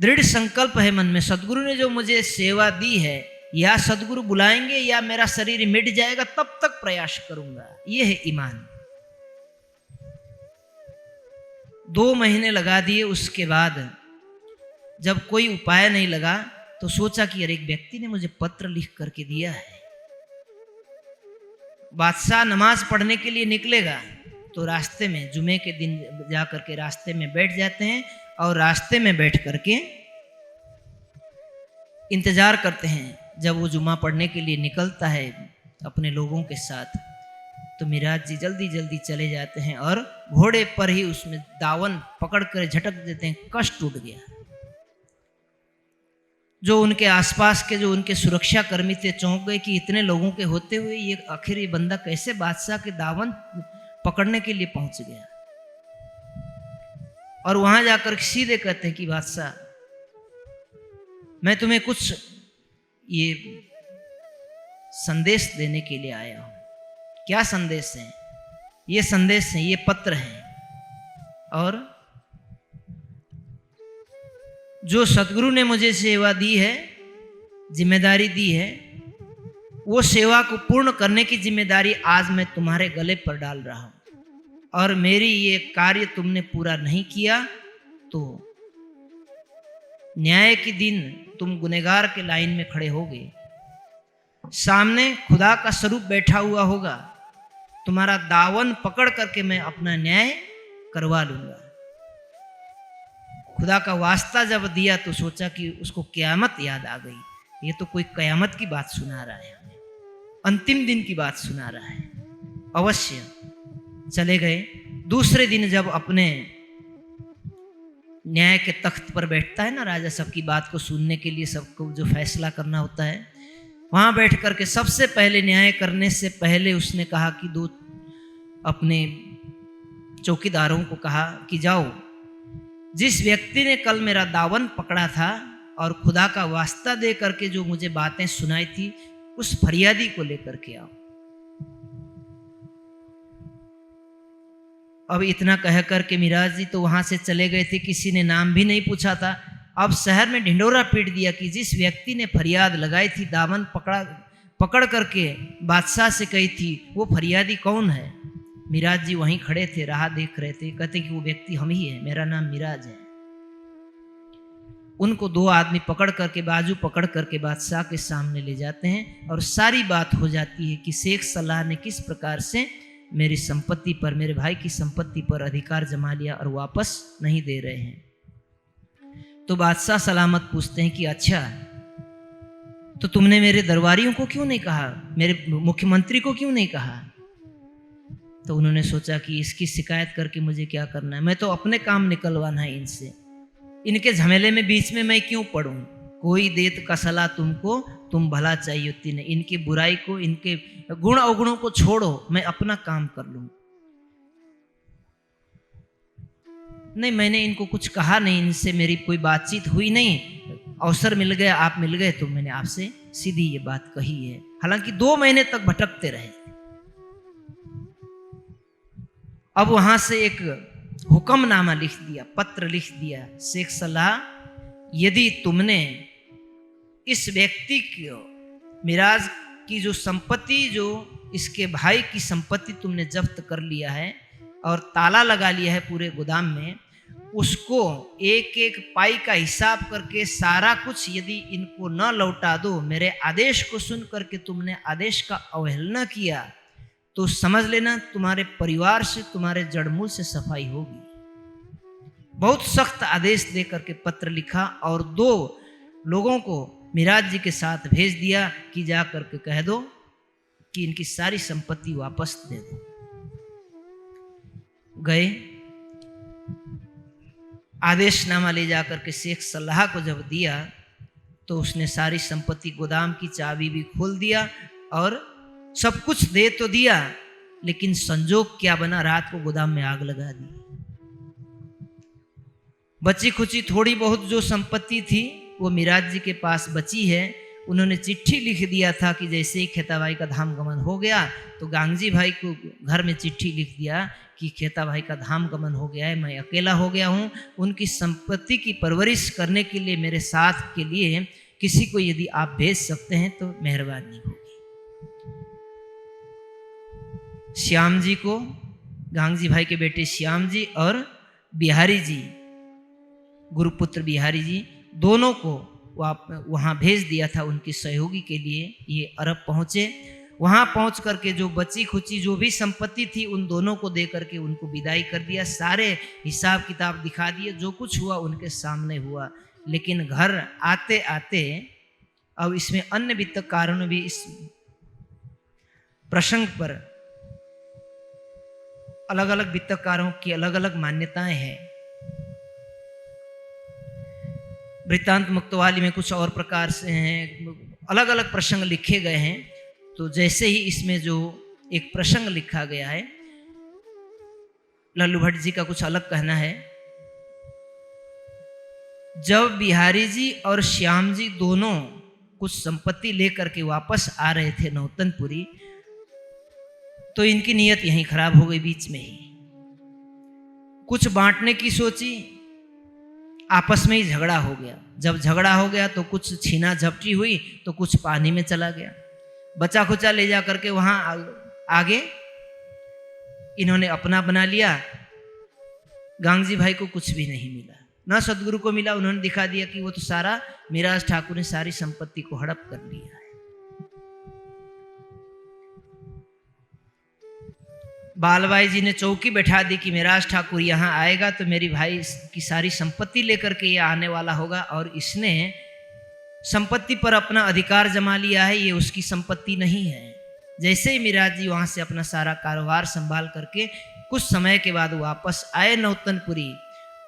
S1: दृढ़ संकल्प है मन में, सदगुरु ने जो मुझे सेवा दी है, या सदगुरु बुलाएंगे या मेरा शरीर मिट जाएगा तब तक प्रयास करूंगा। ये है ईमान। 2 महीने लगा दिए। उसके बाद जब कोई उपाय नहीं लगा तो सोचा कि यार एक व्यक्ति ने मुझे पत्र लिख करके दिया है। बादशाह नमाज पढ़ने के लिए निकलेगा तो रास्ते में जुमे के दिन जा करके रास्ते में बैठ जाते हैं और रास्ते में बैठ करके इंतजार करते हैं। जब वो जुमा पढ़ने के लिए निकलता है अपने लोगों के साथ, तो मिराज जी जल्दी जल्दी चले जाते हैं और घोड़े पर ही उसमें दावन पकड़ कर झटक देते हैं। कष्ट टूट गया। जो उनके आसपास के जो उनके सुरक्षा कर्मी थे चौंक गए कि इतने लोगों के होते हुए ये आखिर ये बंदा कैसे बादशाह के दावन पकड़ने के लिए पहुंच गया। और वहां जाकर सीधे कहते हैं कि बादशाह मैं तुम्हें कुछ ये संदेश देने के लिए आया हूं। क्या संदेश है? ये संदेश है, ये पत्र है। और जो सदगुरु ने मुझे सेवा दी है, जिम्मेदारी दी है, वो सेवा को पूर्ण करने की जिम्मेदारी आज मैं तुम्हारे गले पर डाल रहा हूं। और मेरी ये कार्य तुमने पूरा नहीं किया तो न्याय के दिन तुम गुनहगार के लाइन में खड़े होगे, सामने खुदा का स्वरूप बैठा हुआ होगा, तुम्हारा दावन पकड़ करके मैं अपना न्याय करवा लूंगा। खुदा का वास्ता जब दिया तो सोचा कि उसको क़यामत याद आ गई। ये तो कोई क़यामत की बात सुना रहा है, हमें अंतिम दिन की बात सुना रहा है। अवश्य चले गए। दूसरे दिन जब अपने न्याय के तख्त पर बैठता है ना राजा, सबकी बात को सुनने के लिए, सबको जो फैसला करना होता है, वहां बैठ करके सबसे पहले न्याय करने से पहले उसने कहा कि दो अपने चौकीदारों को कहा कि जाओ, जिस व्यक्ति ने कल मेरा दावन पकड़ा था और खुदा का वास्ता दे करके जो मुझे बातें सुनाई थी, उस फरियादी को लेकर के आओ। अब इतना कह करके मिराज जी तो वहां से चले गए थे, किसी ने नाम भी नहीं पूछा था। अब शहर में ढिंडोरा पीट दिया कि जिस व्यक्ति ने फरियाद लगाई थी, दामन पकड़ करके बादशाह से कही थी, वो फरियादी कौन है। मिराज जी वहीं खड़े थे, राह देख रहे थे, कहते कि वो व्यक्ति हम ही है, मेरा नाम मिराज है। उनको दो आदमी पकड़ करके, बाजू पकड़ करके बादशाह के सामने ले जाते हैं और सारी बात हो जाती है कि शेख सलाह ने किस प्रकार से मेरी संपत्ति पर, मेरे भाई की संपत्ति पर अधिकार जमा लिया और वापस नहीं दे रहे हैं। तो बादशाह सलामत पूछते हैं कि अच्छा, तो तुमने मेरे दरबारियों को क्यों नहीं कहा, मेरे मुख्यमंत्री को क्यों नहीं कहा। तो उन्होंने सोचा कि इसकी शिकायत करके मुझे क्या करना है, मैं तो अपने काम निकलवाना है इनसे, इनके झमेले में बीच में मैं क्यों पढ़ूं। कोई देत का सलाह तुमको, तुम भला चाहिए तीन, इनकी बुराई को, इनके गुण अवगुणों को छोड़ो, मैं अपना काम कर लूं। नहीं, मैंने इनको कुछ कहा नहीं, इनसे मेरी कोई बातचीत हुई नहीं, अवसर मिल गया, आप मिल गए तो मैंने आपसे सीधी ये बात कही है। हालांकि 2 महीने तक भटकते रहे। अब वहां से एक हुक्मनामा लिख दिया, पत्र लिख दिया, शेख सलाह, यदि तुमने इस व्यक्ति को, मिराज की जो संपत्ति, जो इसके भाई की संपत्ति तुमने जब्त कर लिया है और ताला लगा लिया है पूरे गोदाम में, उसको एक एक पाई का हिसाब करके सारा कुछ यदि इनको न लौटा दो, मेरे आदेश को सुन करके तुमने आदेश का अवहेलना किया, तो समझ लेना तुम्हारे परिवार से, तुम्हारे जड़मूल से सफाई होगी। बहुत सख्त आदेश दे करके पत्र लिखा और 2 लोगों को मिराज जी के साथ भेज दिया कि जा करके कह दो कि इनकी सारी संपत्ति वापस दे दो। गए, आदेशनामा ले जा करके शेख सलाह को जब दिया तो उसने सारी संपत्ति, गोदाम की चाबी भी खोल दिया और सब कुछ दे तो दिया, लेकिन संजोग क्या बना, रात को गोदाम में आग लगा दी। बची खुची थोड़ी बहुत जो संपत्ति थी वो मिराज जी के पास बची है। उन्होंने चिट्ठी लिख दिया था कि जैसे ही खेता भाई का धाम गमन हो गया तो गांगजी भाई को घर में चिट्ठी लिख दिया कि खेता भाई का धाम गमन हो गया है, मैं अकेला हो गया हूँ, उनकी संपत्ति की परवरिश करने के लिए, मेरे साथ के लिए किसी को यदि आप भेज सकते हैं तो मेहरबानी होगी। श्याम जी को, गांगजी भाई के बेटे श्याम जी और बिहारी जी, गुरुपुत्र बिहारी जी, दोनों को वहां भेज दिया था उनकी सहयोगी के लिए। ये अरब पहुंचे, वहां पहुंच करके जो बची खुची जो भी संपत्ति थी उन दोनों को दे करके उनको विदाई कर दिया, सारे हिसाब किताब दिखा दिए, जो कुछ हुआ उनके सामने हुआ। लेकिन घर आते आते, अब इसमें अन्य वित्त कारणों भी इस प्रसंग पर अलग अलग वित्तकारों की अलग अलग मान्यताएं हैं। वृत्तांत मुक्तवाली में कुछ और प्रकार से हैं, अलग अलग प्रसंग लिखे गए हैं। तो जैसे ही इसमें जो एक प्रसंग लिखा गया है, लल्लू भट्ट जी का कुछ अलग कहना है। जब बिहारी जी और श्याम जी दोनों कुछ संपत्ति लेकर के वापस आ रहे थे नौतनपुरी, तो इनकी नीयत यहीं खराब हो गई। बीच में ही कुछ बांटने की सोची, आपस में ही झगड़ा हो गया। जब झगड़ा हो गया तो कुछ छीना झपटी हुई तो कुछ पानी में चला गया। बचा खुचा ले जा करके वहां आगे इन्होंने अपना बना लिया। गांगजी भाई को कुछ भी नहीं मिला, ना सदगुरु को मिला। उन्होंने दिखा दिया कि वो तो सारा, मिराज ठाकुर ने सारी संपत्ति को हड़प कर लिया है। बालबाई जी ने चौकी बैठा दी कि मिराज ठाकुर यहाँ आएगा तो मेरी भाई की सारी संपत्ति लेकर के ये आने वाला होगा, और इसने संपत्ति पर अपना अधिकार जमा लिया है, ये उसकी संपत्ति नहीं है। जैसे ही मिराज जी वहां से अपना सारा कारोबार संभाल करके कुछ समय के बाद वापस आए नौतनपुरी,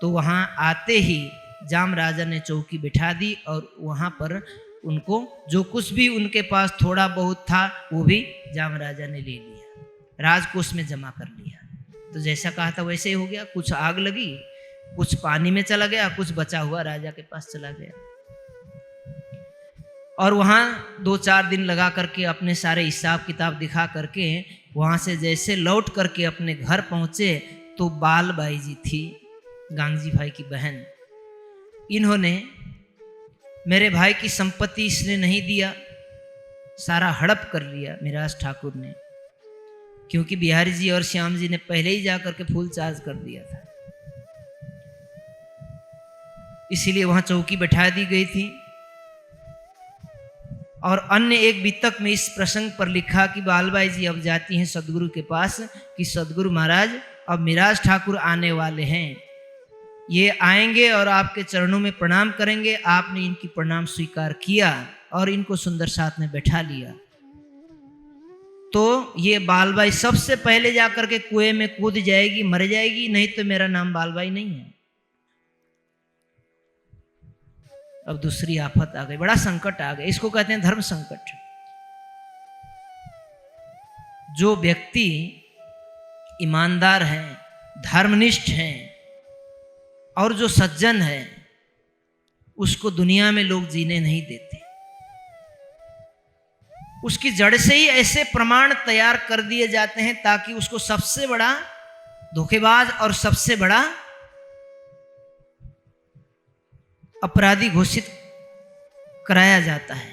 S1: तो वहां आते ही जाम राजा ने चौकी बिठा दी और वहां पर उनको जो कुछ भी उनके पास थोड़ा बहुत था वो भी जाम राजा ने ले लिया, राजकोष में जमा कर लिया। तो जैसा कहा था वैसे ही हो गया। कुछ आग लगी, कुछ पानी में चला गया, कुछ बचा हुआ राजा के पास चला गया। और वहां 2-4 दिन लगा करके अपने सारे हिसाब किताब दिखा करके वहां से जैसे लौट करके अपने घर पहुंचे तो बाल बाई जी थी, गांगजी भाई की बहन। इन्होंने मेरे भाई की संपत्ति इसने नहीं दिया, सारा हड़प कर लिया मिराज ठाकुर ने, क्योंकि बिहारी जी और श्याम जी ने पहले ही जाकर के फुल चार्ज कर दिया था। इसीलिए वहां चौकी बैठा दी गई थी। और अन्य एक वितक में इस प्रसंग पर लिखा कि बालबाई जी अब जाती हैं सदगुरु के पास कि सदगुरु महाराज अब मिराज ठाकुर आने वाले हैं, ये आएंगे और आपके चरणों में प्रणाम करेंगे। आपने इनकी प्रणाम स्वीकार किया और इनको सुंदर साथ में बैठा लिया। तो ये बालबाई सबसे पहले जाकर के कुएं में कूद जाएगी, मर जाएगी, नहीं तो मेरा नाम बालबाई नहीं है। अब दूसरी आफत आ गई, बड़ा संकट आ गया, इसको कहते हैं धर्म संकट। जो व्यक्ति ईमानदार हैं, धर्मनिष्ठ हैं और जो सज्जन है उसको दुनिया में लोग जीने नहीं देते। उसकी जड़ से ही ऐसे प्रमाण तैयार कर दिए जाते हैं ताकि उसको सबसे बड़ा धोखेबाज और सबसे बड़ा अपराधी घोषित कराया जाता है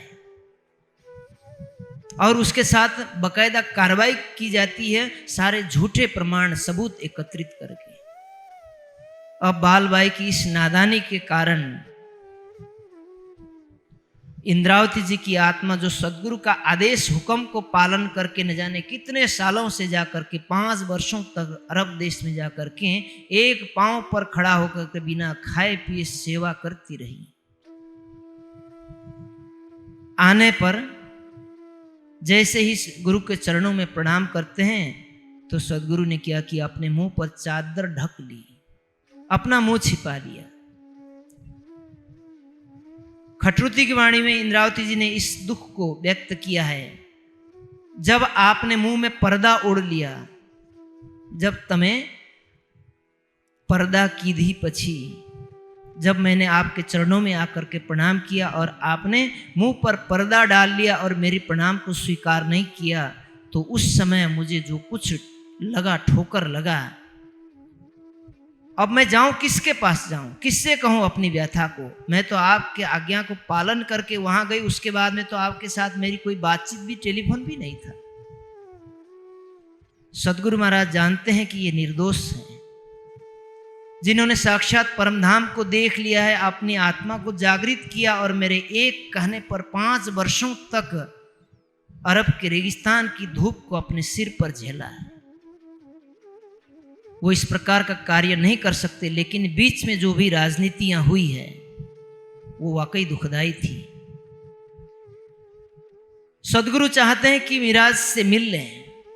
S1: और उसके साथ बकायदा कार्रवाई की जाती है सारे झूठे प्रमाण सबूत एकत्रित करके। अब बालबाई की इस नादानी के कारण इंद्रावती जी की आत्मा जो सदगुरु का आदेश हुक्म को पालन करके न जाने कितने सालों से जाकर के 5 वर्षों तक अरब देश में जाकर के एक पांव पर खड़ा होकर के बिना खाए पिए सेवा करती रही। आने पर जैसे ही गुरु के चरणों में प्रणाम करते हैं तो सदगुरु ने क्या किया, अपने मुंह पर चादर ढक ली, अपना मुंह छिपा लिया। खटरुती की वाणी में इंद्रावती जी ने इस दुख को व्यक्त किया है, जब आपने मुंह में पर्दा ओढ़ लिया, जब तमें पर्दा कीधी पछी, जब मैंने आपके चरणों में आकर के प्रणाम किया और आपने मुंह पर पर्दा डाल लिया और मेरी प्रणाम को स्वीकार नहीं किया, तो उस समय मुझे जो कुछ लगा, ठोकर लगा, अब मैं जाऊं किसके पास जाऊं, किससे कहूं अपनी व्यथा को। मैं तो आपके आज्ञा को पालन करके वहां गई, उसके बाद में तो आपके साथ मेरी कोई बातचीत भी, टेलीफोन भी नहीं था। सदगुरु महाराज जानते हैं कि ये निर्दोष हैं, जिन्होंने साक्षात परमधाम को देख लिया है, अपनी आत्मा को जागृत किया और मेरे एक कहने पर 5 वर्षों तक अरब के रेगिस्तान की धूप को अपने सिर पर झेला है। वो इस प्रकार का कार्य नहीं कर सकते, लेकिन बीच में जो भी राजनीतियां हुई है वो वाकई दुखदाई थी। सदगुरु चाहते हैं कि मिराज से मिल लें,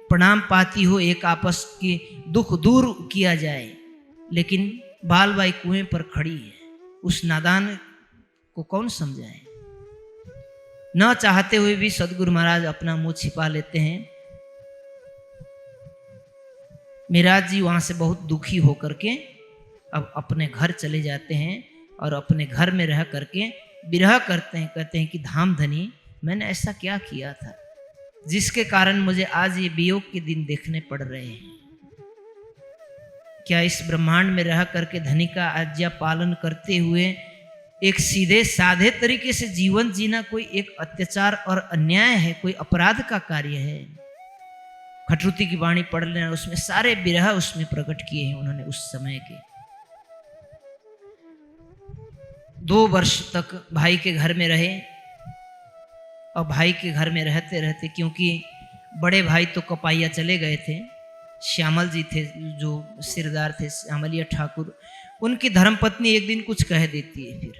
S1: प्रणाम पाती हो, एक आपस की दुख दूर किया जाए, लेकिन बालबाई कुएं पर खड़ी है, उस नादान को कौन समझाए। न चाहते हुए भी सदगुरु महाराज अपना मुंह छिपा लेते हैं। मिराज जी वहां से बहुत दुखी होकर के अब अपने घर चले जाते हैं और अपने घर में रह करके विरह करते हैं, कहते हैं कि धाम धनी, मैंने ऐसा क्या किया था जिसके कारण मुझे आज ये वियोग के दिन देखने पड़ रहे हैं। क्या इस ब्रह्मांड में रह करके धनी का आज्ञा पालन करते हुए एक सीधे साधे तरीके से जीवन जीना कोई एक अत्याचार और अन्याय है, कोई अपराध का कार्य है। खटरुती की वाणी पढ़ लेना, उसमें सारे विरह उसमें प्रकट किए हैं उन्होंने उस समय के। 2 वर्ष तक भाई के घर में रहे और भाई के घर में रहते रहते, क्योंकि बड़े भाई तो कपाइया चले गए थे, श्यामल जी थे जो सिरदार थे, श्यामलिया ठाकुर, उनकी धर्मपत्नी एक दिन कुछ कह देती है, फिर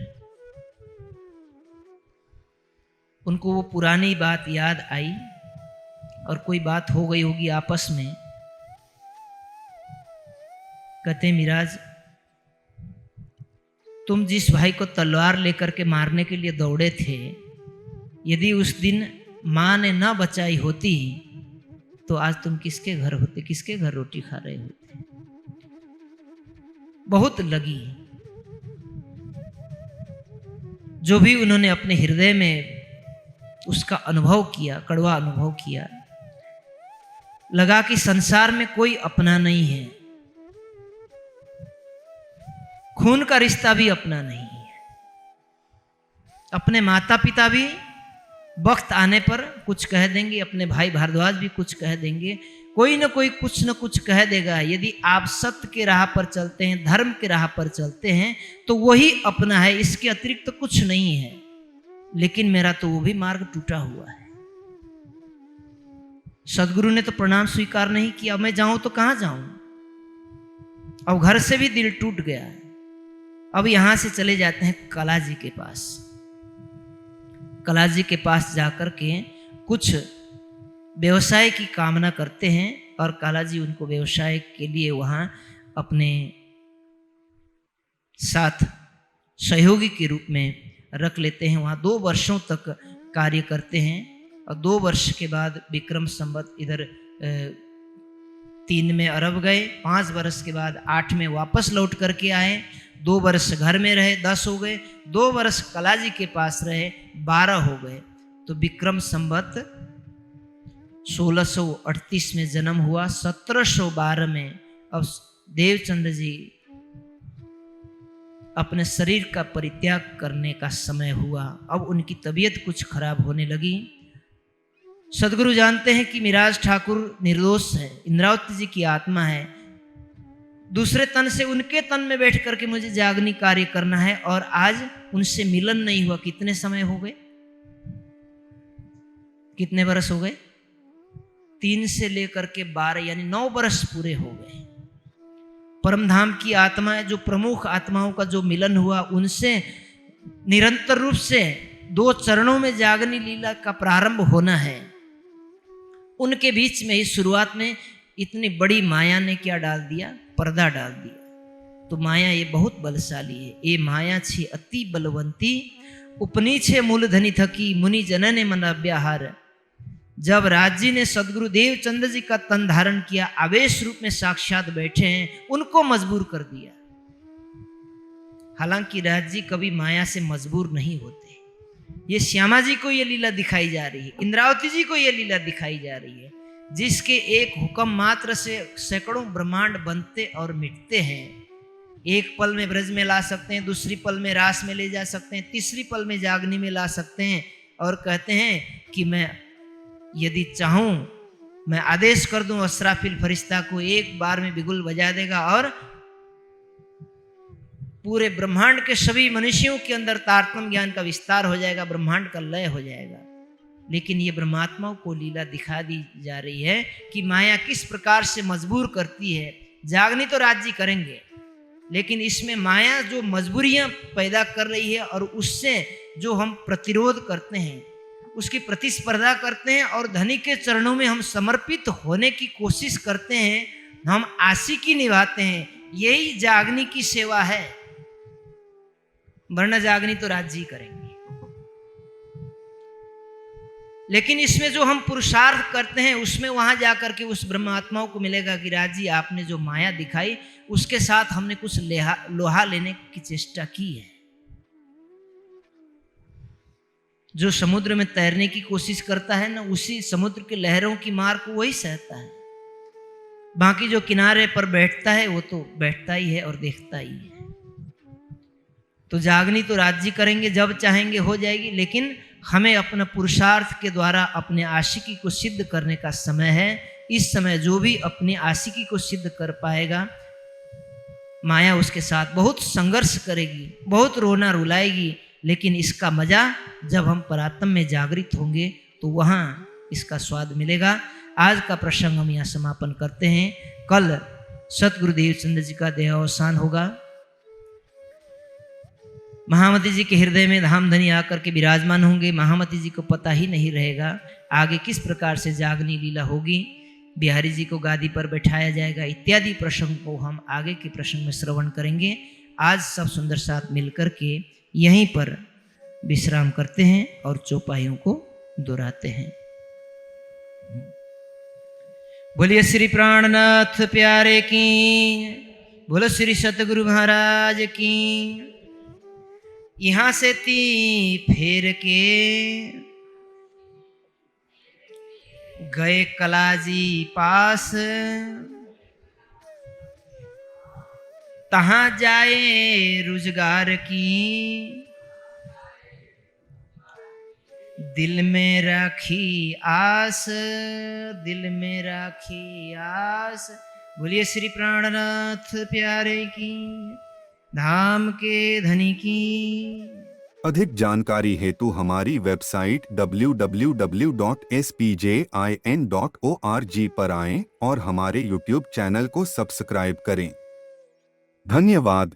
S1: उनको वो पुरानी बात याद आई और कोई बात हो गई होगी आपस में। कहते मिराज, तुम जिस भाई को तलवार लेकर के मारने के लिए दौड़े थे यदि उस दिन माँ ने न बचाई होती तो आज तुम किसके घर होते, किसके घर रोटी खा रहे होते। बहुत लगी। जो भी उन्होंने अपने हृदय में उसका अनुभव किया, कड़वा अनुभव किया, लगा कि संसार में कोई अपना नहीं है, खून का रिश्ता भी अपना नहीं है। अपने माता पिता भी वक्त आने पर कुछ कह देंगे, अपने भाई भारद्वाज भी कुछ कह देंगे, कोई ना कोई कुछ न कुछ कह देगा। यदि आप सत्य के राह पर चलते हैं, धर्म के राह पर चलते हैं तो वही अपना है, इसके अतिरिक्त तो कुछ नहीं है। लेकिन मेरा तो वो भी मार्ग टूटा हुआ है। सदगुरु ने तो प्रणाम स्वीकार नहीं किया, मैं जाऊं तो कहां जाऊं। अब घर से भी दिल टूट गया है। अब यहां से चले जाते हैं कला जी के पास। कला जी के पास जाकर के कुछ व्यवसाय की कामना करते हैं और काला जी उनको व्यवसाय के लिए वहां अपने साथ सहयोगी के रूप में रख लेते हैं। वहां 2 वर्षों तक कार्य करते हैं और 2 वर्ष के बाद विक्रम संवत इधर 3 में अरब गए। 5 वर्ष के बाद 8 में वापस लौट करके आए। 2 वर्ष घर में रहे, 10 हो गए। 2 वर्ष कला जी के पास रहे, 12 हो गए। तो विक्रम संवत 1638 में जन्म हुआ। 1712 में अब देवचंद जी अपने शरीर का परित्याग करने का समय हुआ। अब उनकी तबीयत कुछ खराब होने लगी। सदगुरु जानते हैं कि मिराज ठाकुर निर्दोष है, इंद्रावती जी की आत्मा है। दूसरे तन से उनके तन में बैठ करके मुझे जागनी कार्य करना है और आज उनसे मिलन नहीं हुआ। कितने समय हो गए, कितने बरस हो गए? 3 से लेकर के 12 यानी 9 बरस पूरे हो गए। परमधाम की आत्माएं, जो प्रमुख आत्माओं का जो मिलन हुआ, उनसे निरंतर रूप से 2 चरणों में जागनी लीला का प्रारंभ होना है। उनके बीच में ही शुरुआत में इतनी बड़ी माया ने क्या डाल दिया? पर्दा डाल दिया। तो माया ये बहुत बलशाली है। ये माया छे अति बलवंती, उपनी छे मूलधनी थकी, मुनि जनने मन अव्याहार। जब राज जी ने सदगुरु देवचंद जी का तन धारण किया, आवेश रूप में साक्षात बैठे हैं, उनको मजबूर कर दिया। हालांकि राज जी कभी माया से मजबूर नहीं होते। ये श्यामा जी को ये लीला दिखाई जा रही है, इंद्रावती जी को ये लीला दिखाई जा रही है, जिसके एक हुक्म मात्र से सैकड़ों ब्रह्मांड बनते और मिटते हैं। एक पल में ब्रज में ला सकते हैं, दूसरी पल में रास में ले जा सकते हैं, तीसरी पल में जागनी में ला सकते हैं। और कहते हैं कि मैं यदि चाहूं, मैं आदेश कर दूं अस्राफिल फरिश्ता को, एक बार में बिगुल बजा देगा और पूरे ब्रह्मांड के सभी मनुष्यों के अंदर तारतम्य ज्ञान का विस्तार हो जाएगा, ब्रह्मांड का लय हो जाएगा। लेकिन ये ब्रह्मात्माओं को लीला दिखा दी जा रही है कि माया किस प्रकार से मजबूर करती है। जागनी तो राज जी करेंगे, लेकिन इसमें माया जो मजबूरियां पैदा कर रही है और उससे जो हम प्रतिरोध करते हैं, उसकी प्रतिस्पर्धा करते हैं और धनी के चरणों में हम समर्पित होने की कोशिश करते हैं, हम आशिकी निभाते हैं, यही जागनी की सेवा है। वरना जागनी तो राज जी करेंगे। लेकिन इसमें जो हम पुरुषार्थ करते हैं, उसमें वहां जाकर के उस ब्रह्मात्माओं को मिलेगा कि राज जी आपने जो माया दिखाई, उसके साथ हमने कुछ लोहा लेने की चेष्टा की है। जो समुद्र में तैरने की कोशिश करता है ना, उसी समुद्र के लहरों की मार को वही सहता है। बाकी जो किनारे पर बैठता है वो तो बैठता ही है और देखता ही है। तो जागनी तो राज जी करेंगे, जब चाहेंगे हो जाएगी। लेकिन हमें अपना पुरुषार्थ के द्वारा अपने आशिकी को सिद्ध करने का समय है। इस समय जो भी अपनी आशिकी को सिद्ध कर पाएगा, माया उसके साथ बहुत संघर्ष करेगी, बहुत रोना रुलाएगी, लेकिन इसका मजा जब हम परात्म में जागृत होंगे तो वहां इसका स्वाद मिलेगा। आज का प्रसंग हम यहाँ समापन करते हैं। कल सतगुरु देवचंद जी का देहावसान होगा। महामती जी के हृदय में धामधनी आकर के विराजमान होंगे। महामती जी को पता ही नहीं रहेगा आगे किस प्रकार से जागनी लीला होगी। बिहारी जी को गादी पर बैठाया जाएगा, इत्यादि प्रसंग को हम आगे के प्रसंग में श्रवण करेंगे। आज सब सुंदर साथ मिलकर के यहीं पर विश्राम करते हैं और चौपाइयों को दोहराते हैं। बोलिए श्री प्राणनाथ प्यारे की, बोलो श्री सतगुरु महाराज की। यहां से ती फेर के गए कलाजी पास, तहां जाए रोजगार की, दिल में राखी आस, दिल में राखी आस। बोलिए श्री प्राणनाथ प्यारे की, धाम के धनी की।
S2: अधिक जानकारी हेतु हमारी वेबसाइट www.spjin.org पर आएं और हमारे YouTube चैनल को सब्सक्राइब करें। धन्यवाद।